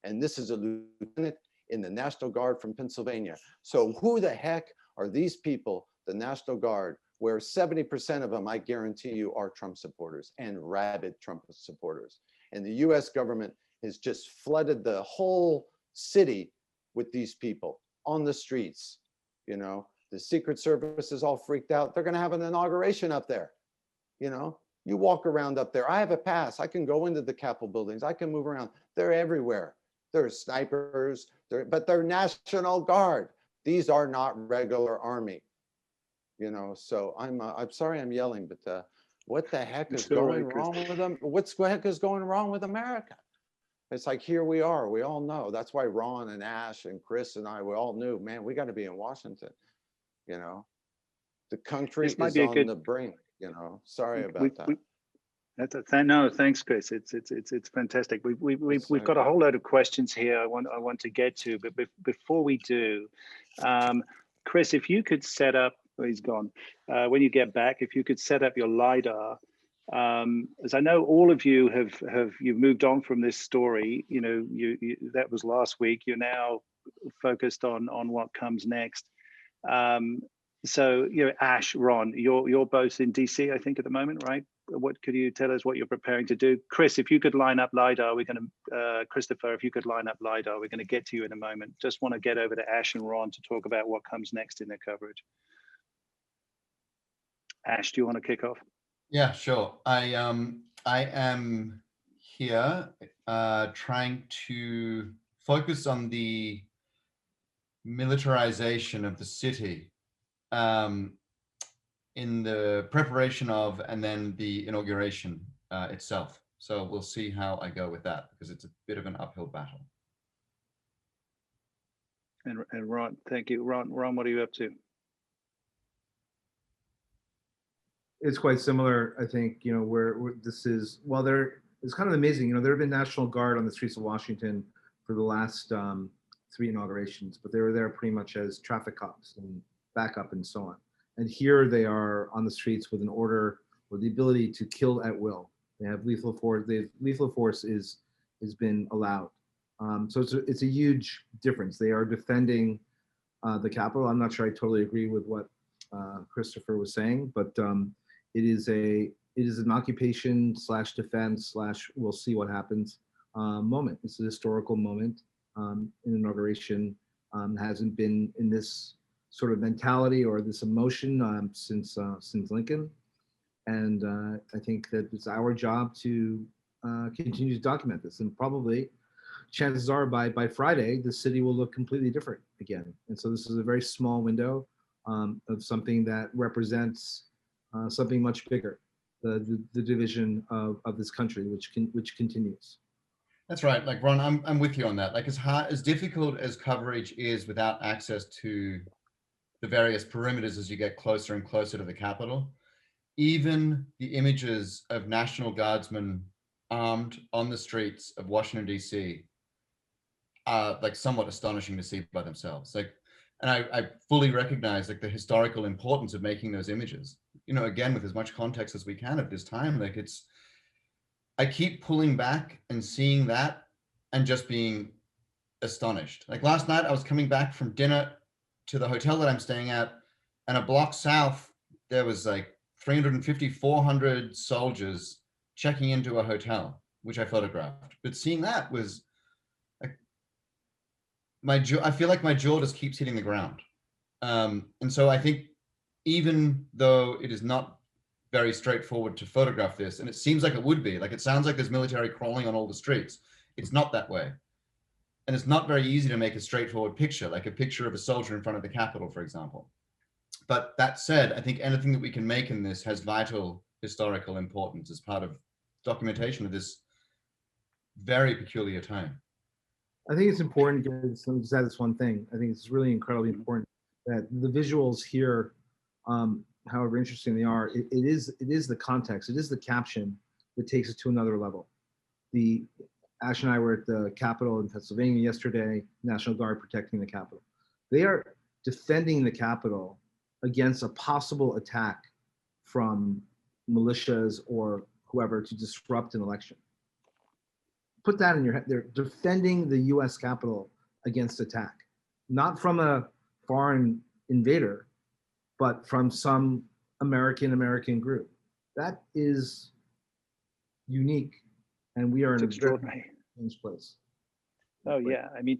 And this is a lieutenant in the National Guard from Pennsylvania. So who the heck are these people, the National Guard, where 70% of them, I guarantee you, are Trump supporters and rabid Trump supporters. And the US government has just flooded the whole city with these people on the streets. You know, the Secret Service is all freaked out. They're gonna have an inauguration up there. You know, you walk around up there. I have a pass. I can go into the Capitol buildings. I can move around. They're everywhere. There's snipers, but they're National Guard. These are not regular army. You know, so I'm sorry I'm yelling, but what the heck is going wrong with them? What the heck is going wrong with America? It's like, here we are. We all know. That's why Ron and Ash and Chris and I, we all knew, man, we got to be in Washington. You know, the country is on the brink. You know, sorry about that. No, thanks, Chris. It's fantastic. We've got a whole load of questions here I want to get to, but before we do, Chris, if you could set up, he's gone. When you get back, if you could set up your LiDAR, as I know all of you you've moved on from this story. You know, you that was last week. You're now focused on what comes next. So, you know, Ash, Ron, you're both in DC, I think, at the moment, right? What could you tell us what you're preparing to do? Chris, if you could line up LiDAR, we're going to, Christopher, if you could line up LiDAR, we're going to get to you in a moment. Just want to get over to Ash and Ron to talk about what comes next in their coverage. Ash, do you want to kick off? Yeah, sure. I am here trying to focus on the militarization of the city in the preparation of and then the inauguration itself. So we'll see how I go with that, because it's a bit of an uphill battle. And Ron, thank you. Ron, what are you up to? It's quite similar, I think, you know, where this is, well, it's kind of amazing, you know, there have been National Guard on the streets of Washington for the last 3 inaugurations, but they were there pretty much as traffic cops and backup and so on. And here they are on the streets with an order or the ability to kill at will. They have lethal force. Lethal force has been allowed. So it's a huge difference. They are defending the Capitol. I'm not sure I totally agree with what Christopher was saying, but it is an occupation / defense / we'll see what happens moment. It's a historical moment. An inauguration hasn't been in this sort of mentality or this emotion since Lincoln, and I think that it's our job to continue to document this, and probably chances are by Friday the city will look completely different again. And so this is a very small window of something that represents something much bigger, the division of this country, which continues. That's right. Like, Ron, I'm with you on that. Like, as difficult as coverage is without access to the various perimeters as you get closer and closer to the Capitol. Even the images of National Guardsmen armed on the streets of Washington, D.C. are like somewhat astonishing to see by themselves. Like, and I fully recognize like the historical importance of making those images, you know, again, with as much context as we can at this time. Like I keep pulling back and seeing that and just being astonished. Like last night I was coming back from dinner to the hotel that I'm staying at, and a block south, there was like 350, 400 soldiers checking into a hotel, which I photographed. But seeing that was like my jaw, I feel like my jaw just keeps hitting the ground. And so I think even though it is not very straightforward to photograph this, and it seems like it would be, like it sounds like there's military crawling on all the streets, it's not that way. And it's not very easy to make a straightforward picture, like a picture of a soldier in front of the Capitol, for example. But that said, I think anything that we can make in this has vital historical importance as part of documentation of this very peculiar time. I think it's important to just add this one thing. I think it's really incredibly important that the visuals here, however interesting they are, it is the context, it is the caption that takes it to another level. Ash and I were at the Capitol in Pennsylvania yesterday, National Guard protecting the Capitol. They are defending the Capitol against a possible attack from militias or whoever to disrupt an election. Put that in your head. They're defending the US Capitol against attack, not from a foreign invader, but from some American group. That is unique, and we are in a very strange place. Oh yeah, I mean,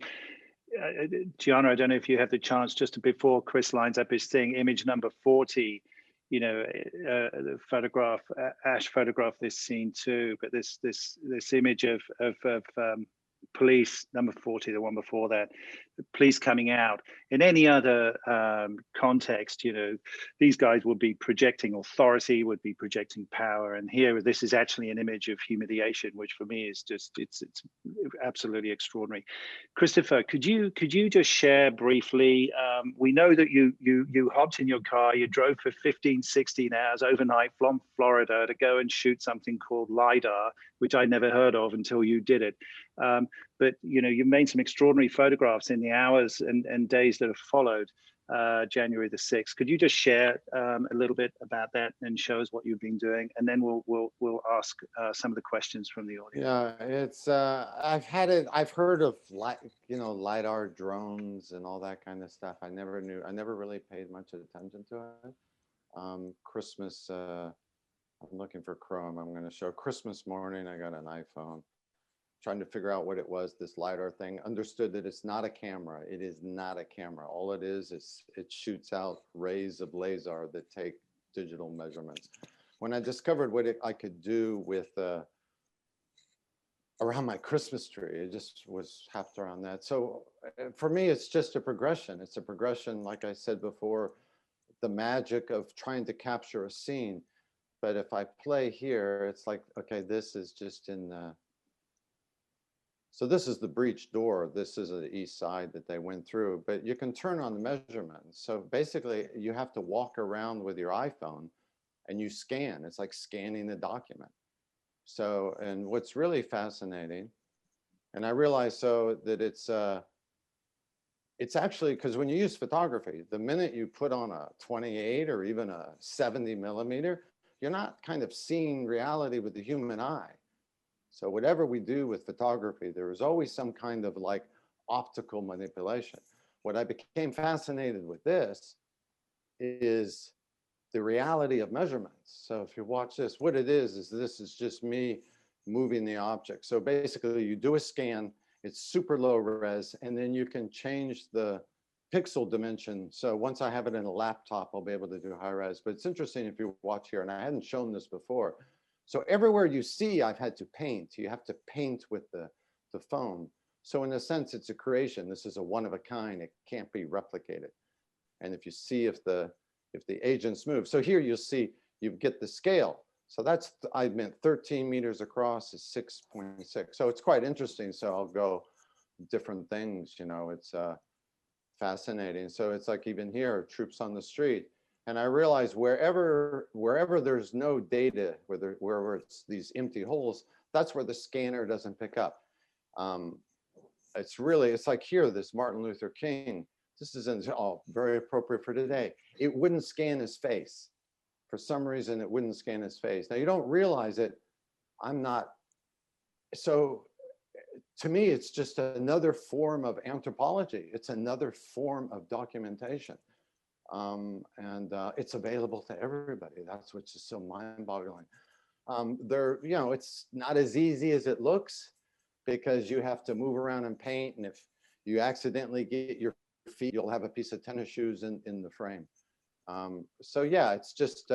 Gianna, I don't know if you have the chance, just before Chris lines up his thing, image number 40, you know, the photograph, Ash photographed this scene too, but this image of police, number 40, the one before that, the police coming out. In any other context, you know, these guys would be projecting authority, would be projecting power, and here this is actually an image of humiliation, which for me is just it's absolutely extraordinary. Christopher, could you just share briefly? We know that you hopped in your car, you drove for 15, 16 hours overnight from Florida to go and shoot something called LiDAR, which I'd never heard of until you did it. But you know, you've made some extraordinary photographs in the hours and days that have followed January the 6th. Could you just share a little bit about that and show us what you've been doing, and then we'll ask some of the questions from the audience. Yeah, it's I've heard of LiDAR drones and all that kind of stuff. I never really paid much attention to it. Christmas, I'm looking for Chrome. I'm going to show Christmas morning. I got an iPhone, trying to figure out what it was, this LiDAR thing. Understood that it's not a camera. It is not a camera. All it is it shoots out rays of laser that take digital measurements. When I discovered what I could do with around my Christmas tree, it just was happed around that. So for me, it's just a progression. It's a progression, like I said before, the magic of trying to capture a scene. But if I play here, it's like, okay, this is just in the, so this is the breach door. This is the east side that they went through, but you can turn on the measurements. So basically you have to walk around with your iPhone and you scan. It's like scanning the document. So, and what's really fascinating, and I realized so that it's actually, because when you use photography, the minute you put on a 28 or even a 70 millimeter, you're not kind of seeing reality with the human eye. So whatever we do with photography, there is always some kind of like optical manipulation. What I became fascinated with this is the reality of measurements. So if you watch this, what it is this is just me moving the object. So basically you do a scan, it's super low res, and then you can change the pixel dimension. So once I have it in a laptop, I'll be able to do high res. But it's interesting if you watch here, and I hadn't shown this before. So everywhere you see, I've had to paint. You have to paint with the phone. So in a sense, it's a creation. This is a one of a kind. It can't be replicated. And if you see if the agents move. So here you'll see, you get the scale. So that's, I meant 13 meters across is 6.6. So it's quite interesting. So I'll go different things, you know, it's, fascinating. So it's like even here, troops on the street. And I realize wherever there's no data, wherever it's these empty holes, that's where the scanner doesn't pick up. It's like here, this Martin Luther King, this isn't all very appropriate for today. It wouldn't scan his face. For some reason, it wouldn't scan his face. Now you don't realize it. I'm not. So to me, it's just another form of anthropology. It's another form of documentation. It's available to everybody. That's what's just so mind-boggling. It's not as easy as it looks, because you have to move around and paint, and if you accidentally get your feet, you'll have a piece of tennis shoes in the frame. So yeah, it's just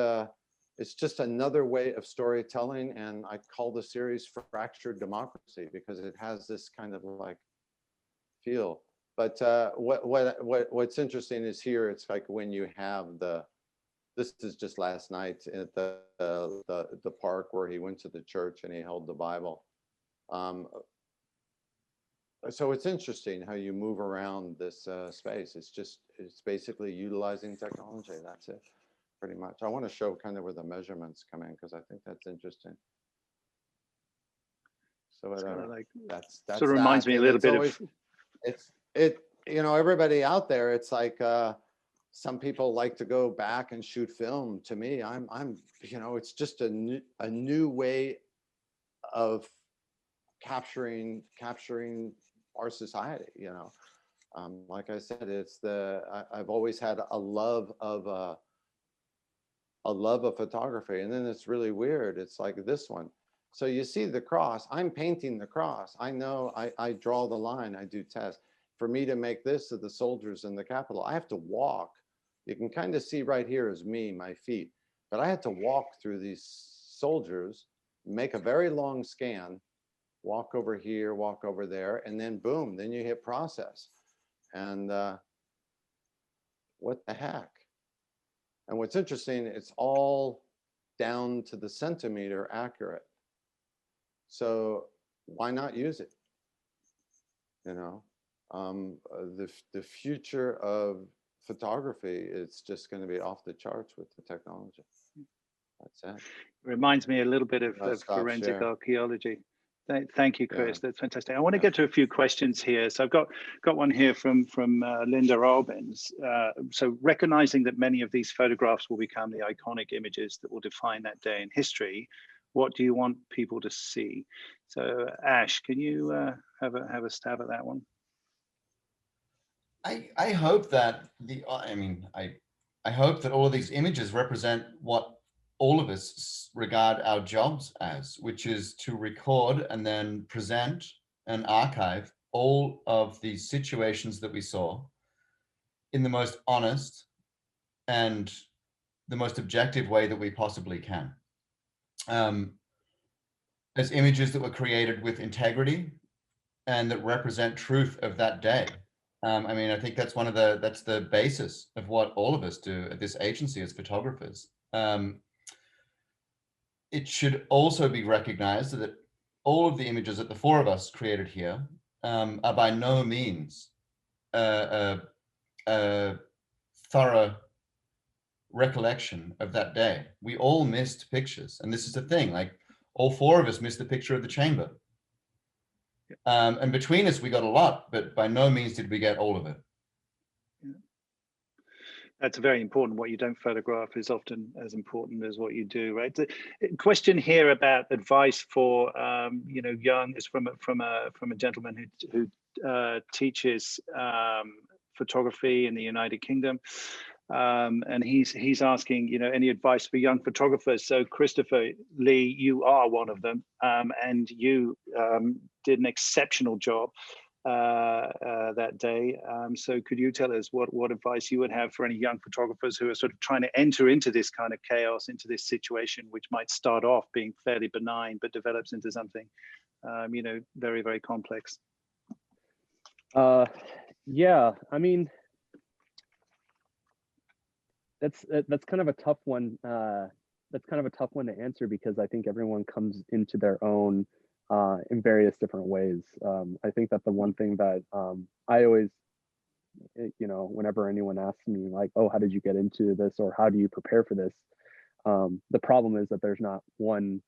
another way of storytelling, and I call the series Fractured Democracy because it has this kind of like feel. But what's interesting is here, it's like when you have this is just last night at the park where he went to the church and he held the Bible. So it's interesting how you move around this space. It's basically utilizing technology. That's it, pretty much. I want to show kind of where the measurements come in because I think that's interesting. So that's sort of reminds me a little bit of. Everybody out there, it's like some people like to go back and shoot film. To me, it's just a new way of capturing our society. Like I said, I've always had a love of photography, and then it's really weird. It's like this one. So you see the cross. I'm painting the cross. I know I draw the line. I do tests. For me to make this of the soldiers in the Capitol, I have to walk. You can kind of see right here is me, my feet. But I had to walk through these soldiers, make a very long scan, walk over here, walk over there, and then boom, then you hit process. And what the heck? And what's interesting, it's all down to the centimeter accurate. So why not use it? The future of photography is just going to be off the charts with the technology. That's it. Reminds me a little bit of forensic archaeology. Thank you, Chris. Yeah. That's fantastic. I want to get to a few questions here. So I've got one here from Linda Robbins. So recognizing that many of these photographs will become the iconic images that will define that day in history, what do you want people to see? So Ash, can you have a stab at that one? I hope that I hope that all of these images represent what all of us regard our jobs as, which is to record and then present and archive all of these situations that we saw in the most honest and the most objective way that we possibly can. As images that were created with integrity and that represent truth of that day. I think that's that's the basis of what all of us do at this agency as photographers. It should also be recognized that all of the images that the four of us created here are by no means a thorough recollection of that day. We all missed pictures, and this is the thing, like all four of us missed the picture of the chamber. And between us, we got a lot, but by no means did we get all of it. Yeah. That's very important. What you don't photograph is often as important as what you do, right? The question here about advice for young is from a gentleman who teaches photography in the United Kingdom. And he's asking, any advice for young photographers? So Christopher Lee, you are one of them, and you did an exceptional job that day. So could you tell us what advice you would have for any young photographers who are sort of trying to enter into this kind of chaos, into this situation, which might start off being fairly benign, but develops into something, very, very complex? Yeah, I mean, that's kind of a tough one. That's kind of a tough one to answer because I think everyone comes into their own in various different ways. I think that the one thing that I always you know, whenever anyone asks me like, oh, how did you get into this, or how do you prepare for this? The problem is that there's not one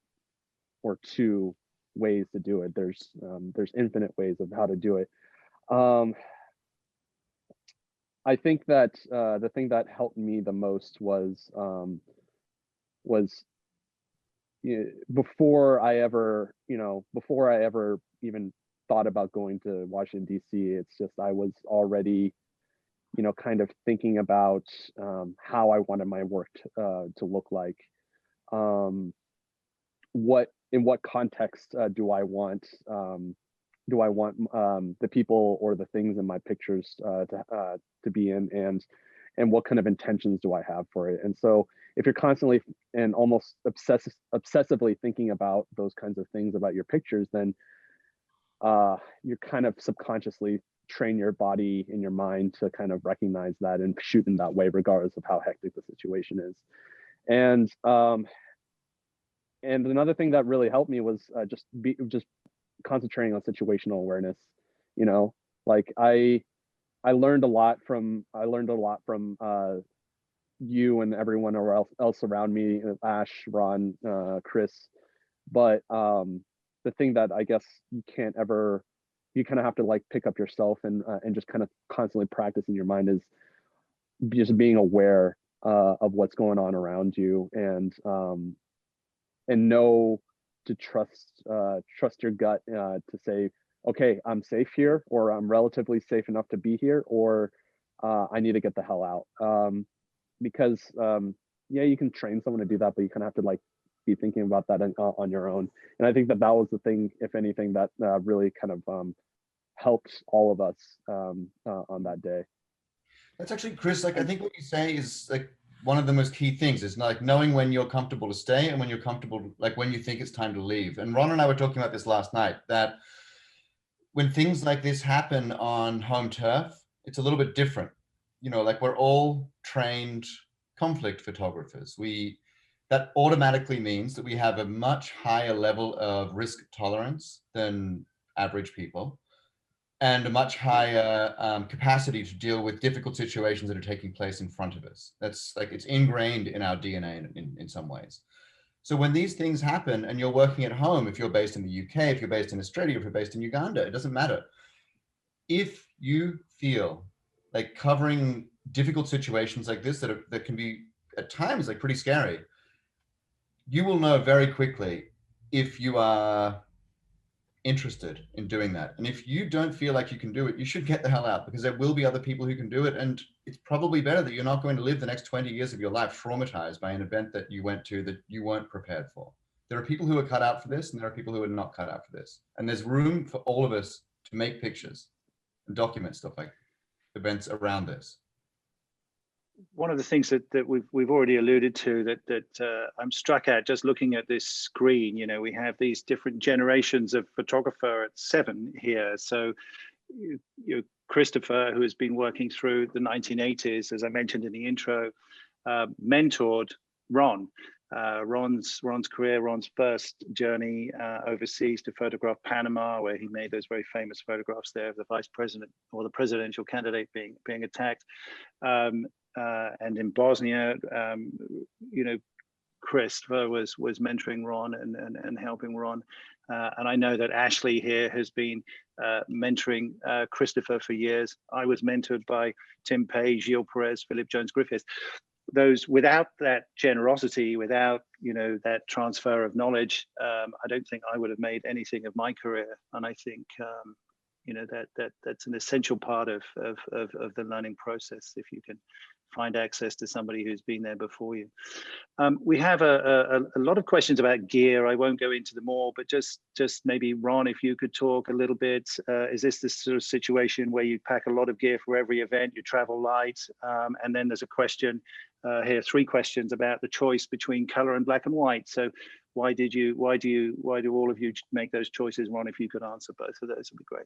or two ways to do it. There's infinite ways of how to do it. I think that the thing that helped me the most was before I ever even thought about going to Washington D.C. It's just I was already, you know, kind of thinking about how I wanted my work to look like. In what context do I want the people or the things in my pictures to be in, and what kind of intentions do I have for it? And so if you're constantly and almost obsessively thinking about those kinds of things about your pictures, then you're kind of subconsciously train your body and your mind to kind of recognize that and shoot in that way, regardless of how hectic the situation is. And another thing that really helped me was just concentrating on situational awareness. You know, like I learned a lot from you and everyone else around me, Ash, Ron, Chris. But the thing that I guess you kind of have to like pick up yourself and just kind of constantly practice in your mind is just being aware of what's going on around you, and know to trust your gut to say, okay, I'm safe here, or I'm relatively safe enough to be here, or I need to get the hell out. Because yeah, you can train someone to do that, but you kind of have to like be thinking about that on your own. And I think that was the thing, if anything, that really kind of helped all of us on that day. That's actually, Chris, like I think what you say is like one of the most key things is like knowing when you're comfortable to stay and when you're comfortable, like when you think it's time to leave. And Ron and I were talking about this last night, that when things like this happen on home turf, it's a little bit different. You know, like we're all trained conflict photographers. That automatically means that we have a much higher level of risk tolerance than average people, and a much higher capacity to deal with difficult situations that are taking place in front of us. That's like, it's ingrained in our DNA in some ways. So when these things happen and you're working at home, if you're based in the UK, if you're based in Australia, if you're based in Uganda, it doesn't matter. If you feel like covering difficult situations like this that can be at times like pretty scary, you will know very quickly if you are interested in doing that. And if you don't feel like you can do it, you should get the hell out, because there will be other people who can do it. And it's probably better that you're not going to live the next 20 years of your life traumatized by an event that you went to that you weren't prepared for. There are people who are cut out for this, and there are people who are not cut out for this. And there's room for all of us to make pictures and document stuff like events around this. One of the things that we've already alluded to that I'm struck at just looking at this screen, you know, we have these different generations of photographer at VII here. So you Christopher, who has been working through the 1980s, as I mentioned in the intro, mentored Ron. Ron's career, Ron's first journey overseas to photograph Panama, where he made those very famous photographs there of the vice president or the presidential candidate being attacked. And in Bosnia, you know, Christopher was mentoring Ron and helping Ron. And I know that Ashley here has been mentoring Christopher for years. I was mentored by Tim Page, Gilles Perez, Philip Jones Griffiths. Those, without that generosity, without, you know, that transfer of knowledge, I don't think I would have made anything of my career. And I think you know, that's an essential part of the learning process, if you can find access to somebody who's been there before you. We have a lot of questions about gear. I won't go into them all, but just maybe Ron, if you could talk a little bit. Is this sort of situation where you pack a lot of gear for every event, you travel light? And then there's a question here, 3 questions about the choice between color and black and white. So why do all of you make those choices? Ron, if you could answer both of those, would be great.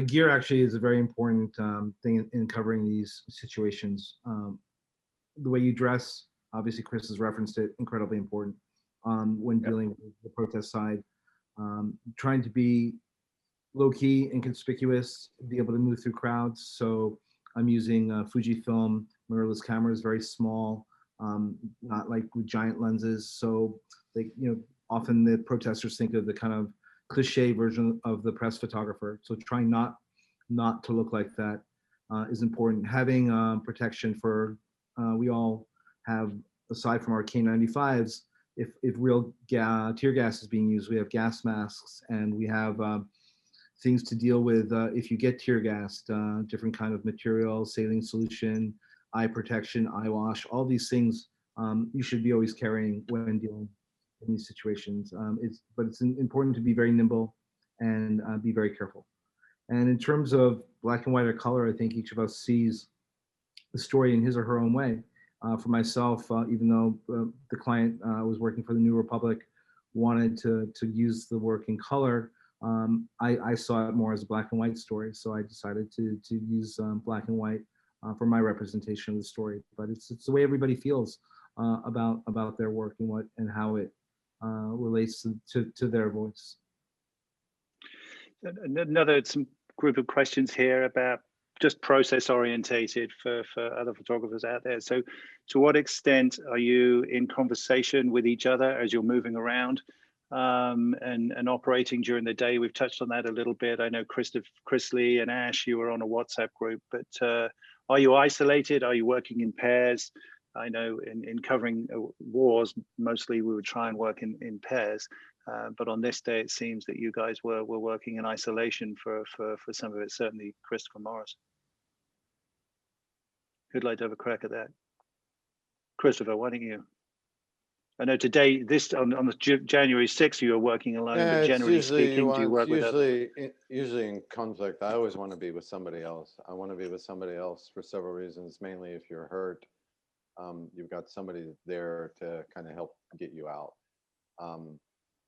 Gear actually is a very important thing in covering these situations. The way you dress, obviously Chris has referenced it, incredibly important when dealing with the protest side. Trying to be low key, inconspicuous, be able to move through crowds. So I'm using Fujifilm mirrorless cameras, very small, not like with giant lenses. So often the protesters think of the kind of cliche version of the press photographer. So trying not to look like that is important. Having protection for, we all have, aside from our K95s, if real tear gas is being used, we have gas masks, and we have things to deal with if you get tear gassed, different kind of material, saline solution, eye protection, eye wash, all these things you should be always carrying when dealing in these situations. But it's important to be very nimble and be very careful. And in terms of black and white or color, I think each of us sees the story in his or her own way. For myself, even though the client I was working for the New Republic wanted to use the work in color, I saw it more as a black and white story. So I decided to use black and white for my representation of the story. But it's the way everybody feels about their work and how it relates to their voice. Another group of questions here about just process orientated for other photographers out there. So to what extent are you in conversation with each other as you're moving around and operating during the day? We've touched on that a little bit. I know Chris Lee and Ash, you were on a WhatsApp group, but are you isolated? Are you working in pairs? I know in covering wars, mostly we would try and work in pairs. But on this day, it seems that you guys were working in isolation for some of it, certainly Christopher Morris. Who'd like to have a crack at that? Christopher, why don't you? I know today, on the January 6th, you were working alone, but generally speaking, do you work with others? Usually in conflict, I always want to be with somebody else. I want to be with somebody else for several reasons, mainly if you're hurt. You've got somebody there to kind of help get you out.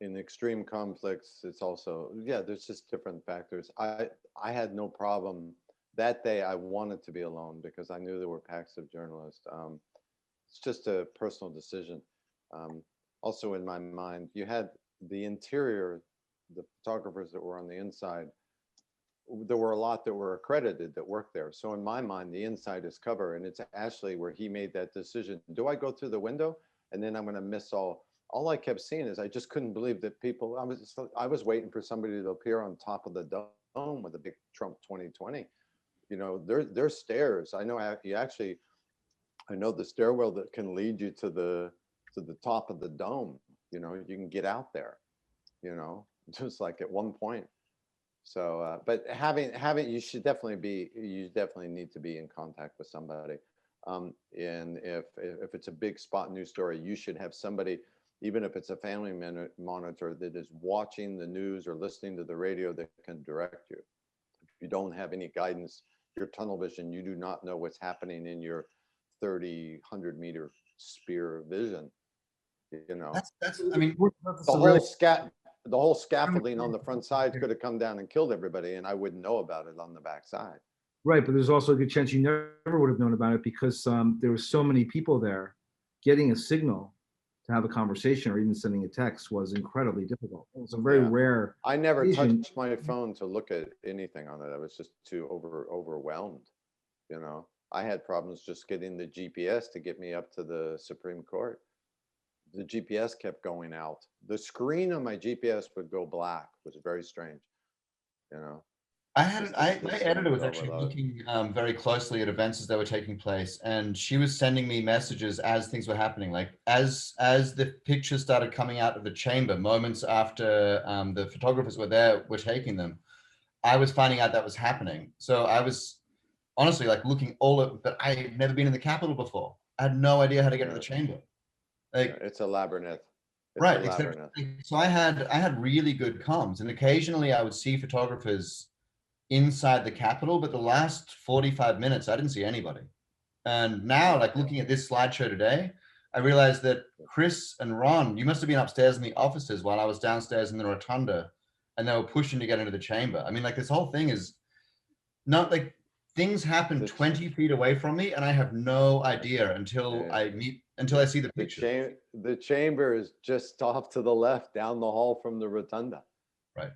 In extreme conflicts, it's also, there's just different factors. I had no problem. That day I wanted to be alone because I knew there were packs of journalists. It's just a personal decision. Also in my mind, you had the interior, the photographers that were on the inside. There were a lot that were accredited that worked there. So in my mind, the inside is cover, and it's Ashley where he made that decision. Do I go through the window? And then I'm going to miss all I kept seeing is I just couldn't believe that people, I was waiting for somebody to appear on top of the dome with a big Trump 2020. There's stairs. I know I know the stairwell that can lead you to the top of the dome. You can get out there, just like at one point. So, but having, you definitely need to be in contact with somebody. And if it's a big spot news story, you should have somebody, even if it's a family monitor, that is watching the news or listening to the radio that can direct you. If you don't have any guidance, your tunnel vision, you do not know what's happening in your 30, 100-meter sphere of vision. That's I mean, the whole scaffolding on the front side could have come down and killed everybody, and I wouldn't know about it on the back side. Right, but there's also a good chance you never would have known about it because there were so many people there. Getting a signal to have a conversation or even sending a text was incredibly difficult. It was a very rare. I never touched my phone to look at anything on it. I was just too overwhelmed. I had problems just getting the GPS to get me up to the Supreme Court. The GPS kept going out. The screen on my GPS would go black. It was very strange. My editor was actually looking very closely at events as they were taking place, and she was sending me messages as things were happening. Like as the pictures started coming out of the chamber, moments after the photographers were taking them, I was finding out that was happening. So I was honestly like looking but I had never been in the Capitol before. I had no idea how to get to the chamber. Like it's a labyrinth. Right. So I had really good comms, and occasionally I would see photographers inside the Capitol, but the last 45 minutes, I didn't see anybody. And now, like looking at this slideshow today, I realized that Chris and Ron, you must have been upstairs in the offices while I was downstairs in the rotunda, and they were pushing to get into the chamber. I mean, like this whole thing is not like things happen 20 feet away from me, and I have no idea until I see the picture. The chamber is just off to the left, down the hall from the rotunda. Right.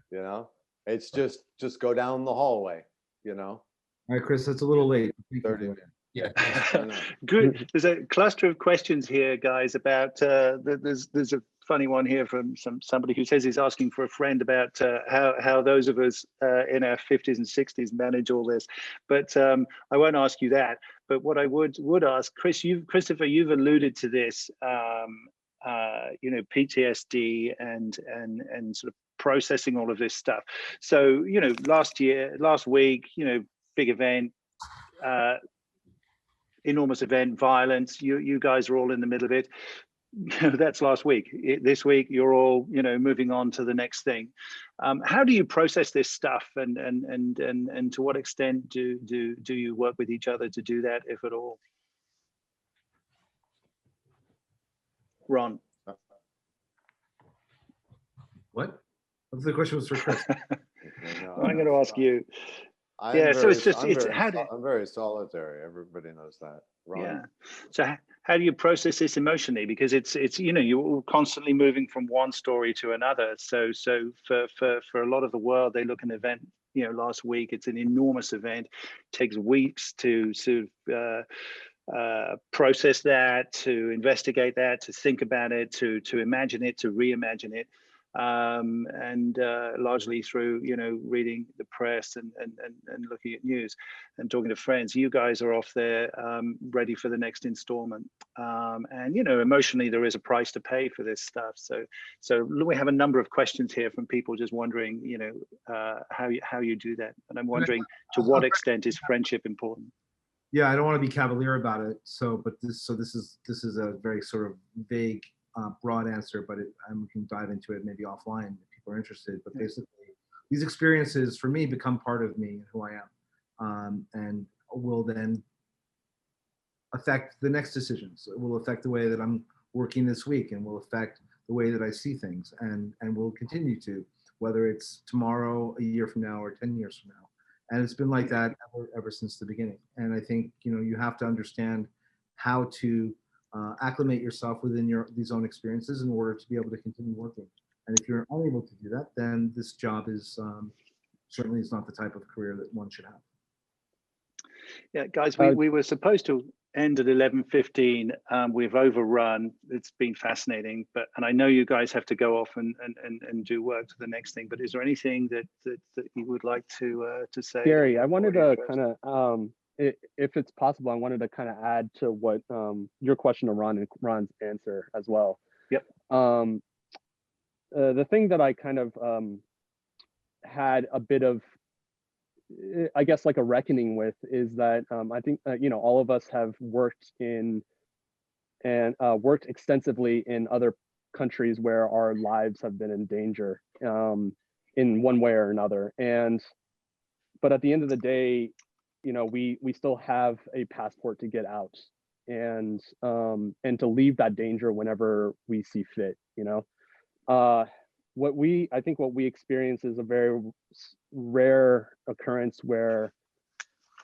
It's just go down the hallway, you know. All right, Chris, that's a little late. Thank you 30 for minutes. Yeah. I know. Good. There's a cluster of questions here, guys, about there's a funny one here from somebody who says he's asking for a friend about how those of us in our 50s and 60s manage all this. But I won't ask you that. But what I would ask, Christopher, you've alluded to this, you know, PTSD and sort of processing all of this stuff. So, you know, last week, you know, big event, enormous event, violence. You guys are all in the middle of it. That's last week. This week, you're all, you know, moving on to the next thing. How do you process this stuff, and to what extent do you work with each other to do that, if at all? Ron. What? The question was for Chris. I'm going to ask you. I'm So it's just I'm very solitary. Everybody knows that. Ron. Yeah. So how do you process this emotionally? Because it's you know, you're constantly moving from one story to another. So for a lot of the world, they look at an event, you know, last week. It's an enormous event. It takes weeks to sort of process that, to investigate that, to think about it, to imagine it, to reimagine it. And largely through, you know, reading the press and looking at news and talking to friends. You guys are off there ready for the next installment. And, you know, emotionally, there is a price to pay for this stuff. So we have a number of questions here from people just wondering, you know, how you do that. And I'm wondering, to what extent is friendship important? Yeah, I don't want to be cavalier about it. But this is a very sort of vague, broad answer, but we can dive into it maybe offline if people are interested. But basically, these experiences for me become part of me and who I am, and will then affect the next decisions. It will affect the way that I'm working this week, and will affect the way that I see things, and will continue to, whether it's tomorrow, a year from now, or 10 years from now. And it's been like that ever since the beginning. And I think, you know, you have to understand how to acclimate yourself within these own experiences in order to be able to continue working. And if you're unable to do that, then this job is certainly is not the type of career that one should have. Yeah, guys, we were supposed to end at 11:15. We've overrun. It's been fascinating, and I know you guys have to go off and do work to the next thing. But is there anything that you would like to say? Gary, I wanted to kind of, if it's possible, I wanted to kind of add to what your question to Ron and Ron's answer as well. Yep. The thing that I kind of had a bit of, I guess, like a reckoning with is that I think you know, all of us have worked worked extensively in other countries where our lives have been in danger in one way or another, but at the end of the day, you know, we still have a passport to get out and to leave that danger whenever we see fit, you know. I think what we experience is a very rare occurrence where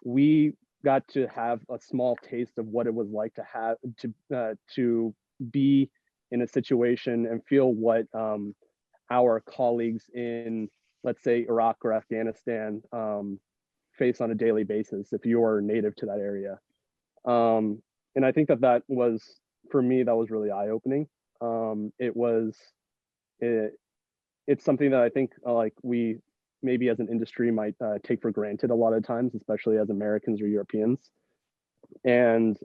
we got to have a small taste of what it was like to have to be in a situation and feel what our colleagues in, let's say, Iraq or Afghanistan face on a daily basis if you are native to that area. And I think that was, for me, that was really eye-opening. It's something that I think like we maybe as an industry might take for granted a lot of times, especially as Americans or Europeans. And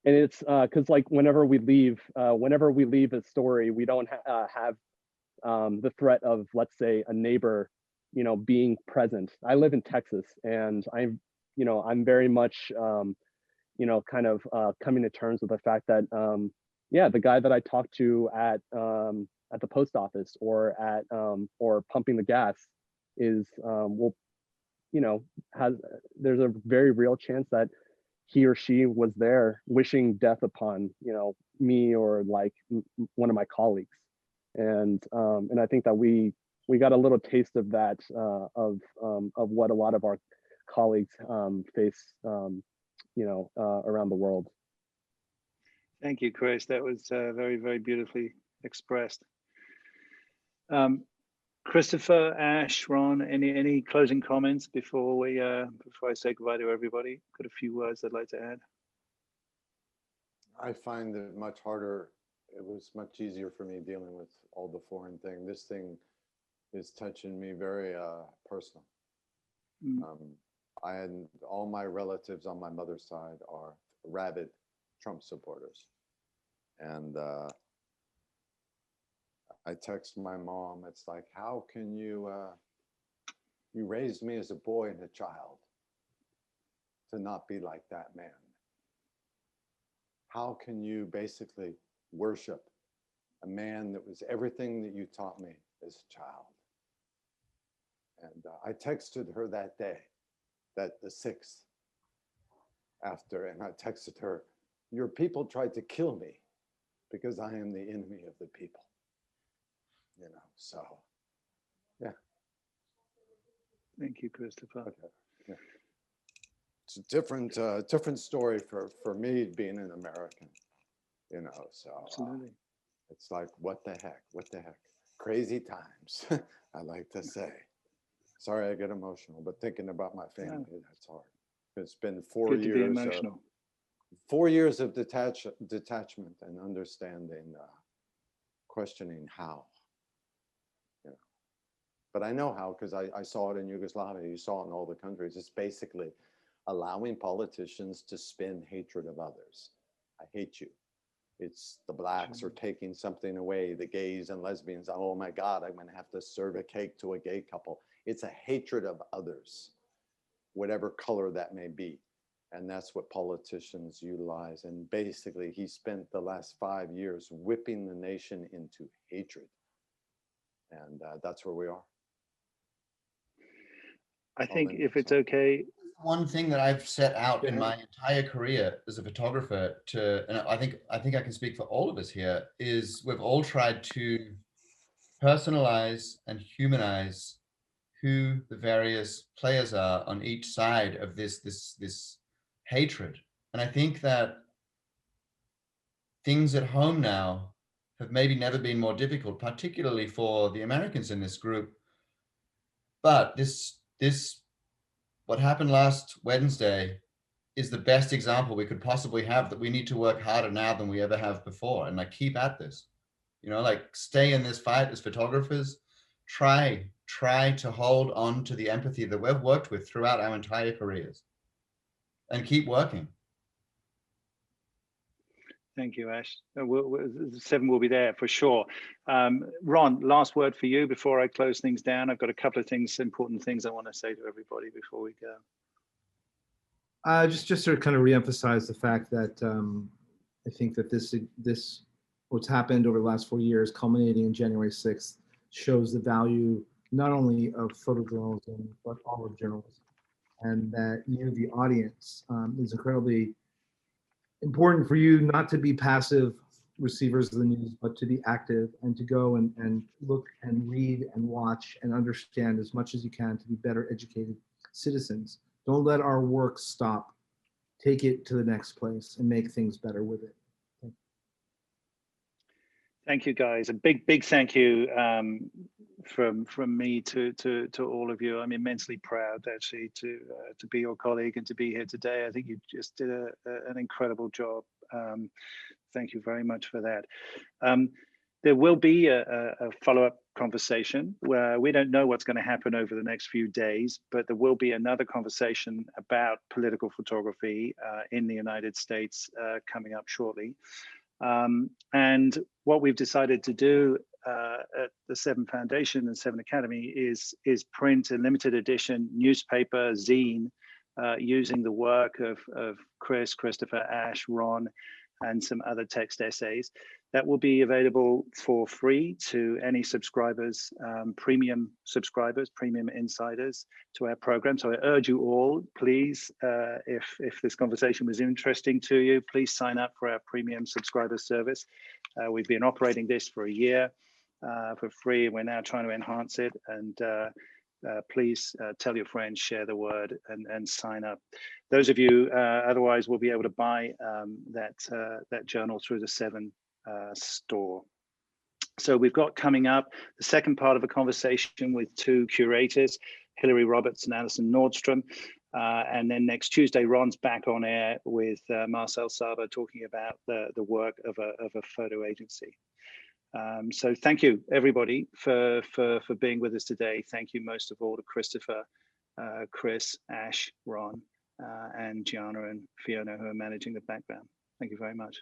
it's because like whenever we leave a story, we don't have the threat of, let's say, a neighbor, you know, being present. I live in Texas, and I'm very much, you know, kind of coming to terms with the fact that, yeah, the guy that I talked to at the post office or at or pumping the gas is will, you know, there's a very real chance that he or she was there wishing death upon, you know, me or like one of my colleagues. And I think that we got a little taste of that, of what a lot of our colleagues face, you know, around the world. Thank you, Chris. That was very, very beautifully expressed. Christopher, Ash, Ron, any closing comments before we before I say goodbye to everybody? Got a few words I'd like to add. I find it much harder. It was much easier for me dealing with all the foreign thing. This thing is touching me very personal. I had all my relatives on my mother's side are rabid Trump supporters, and I text my mom. It's like, how can you you raised me as a boy and a child to not be like that man? How can you basically worship a man that was everything that you taught me as a child? And I texted her that day, that the 6th after, and I texted her, your people tried to kill me because I am the enemy of the people. You know, so, yeah. Thank you, Christopher. Okay. Yeah. It's a different story for me being an American, you know, so. Absolutely. It's like, what the heck, crazy times, I like to say. Sorry, I get emotional, but thinking about my family, that's hard. It's been 4 Good to be years, emotional. 4 years of detachment and understanding, questioning how, you know. But I know how, because I saw it in Yugoslavia, you saw it in all the countries. It's basically allowing politicians to spin hatred of others. I hate you. It's the blacks are taking something away, the gays and lesbians. Oh my God, I'm gonna have to serve a cake to a gay couple. It's a hatred of others, whatever color that may be. And that's what politicians utilize. And basically, he spent the last 5 years whipping the nation into hatred. And that's where we are. I think if it's okay. One thing that I've set out in my entire career as a photographer to, and I think I can speak for all of us here, is we've all tried to personalize and humanize who the various players are on each side of this hatred. And I think that things at home now have maybe never been more difficult, particularly for the Americans in this group. But this what happened last Wednesday is the best example we could possibly have, that we need to work harder now than we ever have before, and like keep at this, you know, like stay in this fight as photographers. Try to hold on to the empathy that we've worked with throughout our entire careers, and keep working. Thank you, Ash. Seven will be there for sure. Ron, last word for you before I close things down. I've got a couple of important things I want to say to everybody before we go. Just to kind of reemphasize the fact that I think that this what's happened over the last 4 years, culminating in January 6th, shows the value not only of photojournalism but all of journalism, and that you, the audience, is incredibly important for you not to be passive receivers of the news, but to be active and to go and look and read and watch and understand as much as you can to be better educated citizens. Don't let our work stop. Take it to the next place and make things better with it. Thank you, guys. A big thank you from me to all of you. I'm immensely proud actually to be your colleague and to be here today. I think you just did an incredible job. Thank you very much for that. There will be a follow-up conversation where we don't know what's going to happen over the next few days, but there will be another conversation about political photography in the United States coming up shortly. And what we've decided to do at the Seven Foundation and Seven Academy is print a limited edition newspaper zine using the work of Chris, Christopher, Ash, Ron, and some other text essays that will be available for free to any subscribers, premium subscribers, premium insiders to our program. So I urge you all, please, if this conversation was interesting to you, please sign up for our premium subscriber service. We've been operating this for a year for free. We're now trying to enhance it, and please tell your friends, share the word, and sign up. Those of you otherwise will be able to buy that journal through the Seven store. So we've got coming up the second part of a conversation with two curators, Hilary Roberts and Alison Nordstrom. And then next Tuesday, Ron's back on air with Marcel Saba talking about the work of a photo agency. So thank you, everybody, for being with us today. Thank you most of all to Christopher, Chris, Ash, Ron, and Gianna and Fiona, who are managing the background. Thank you very much.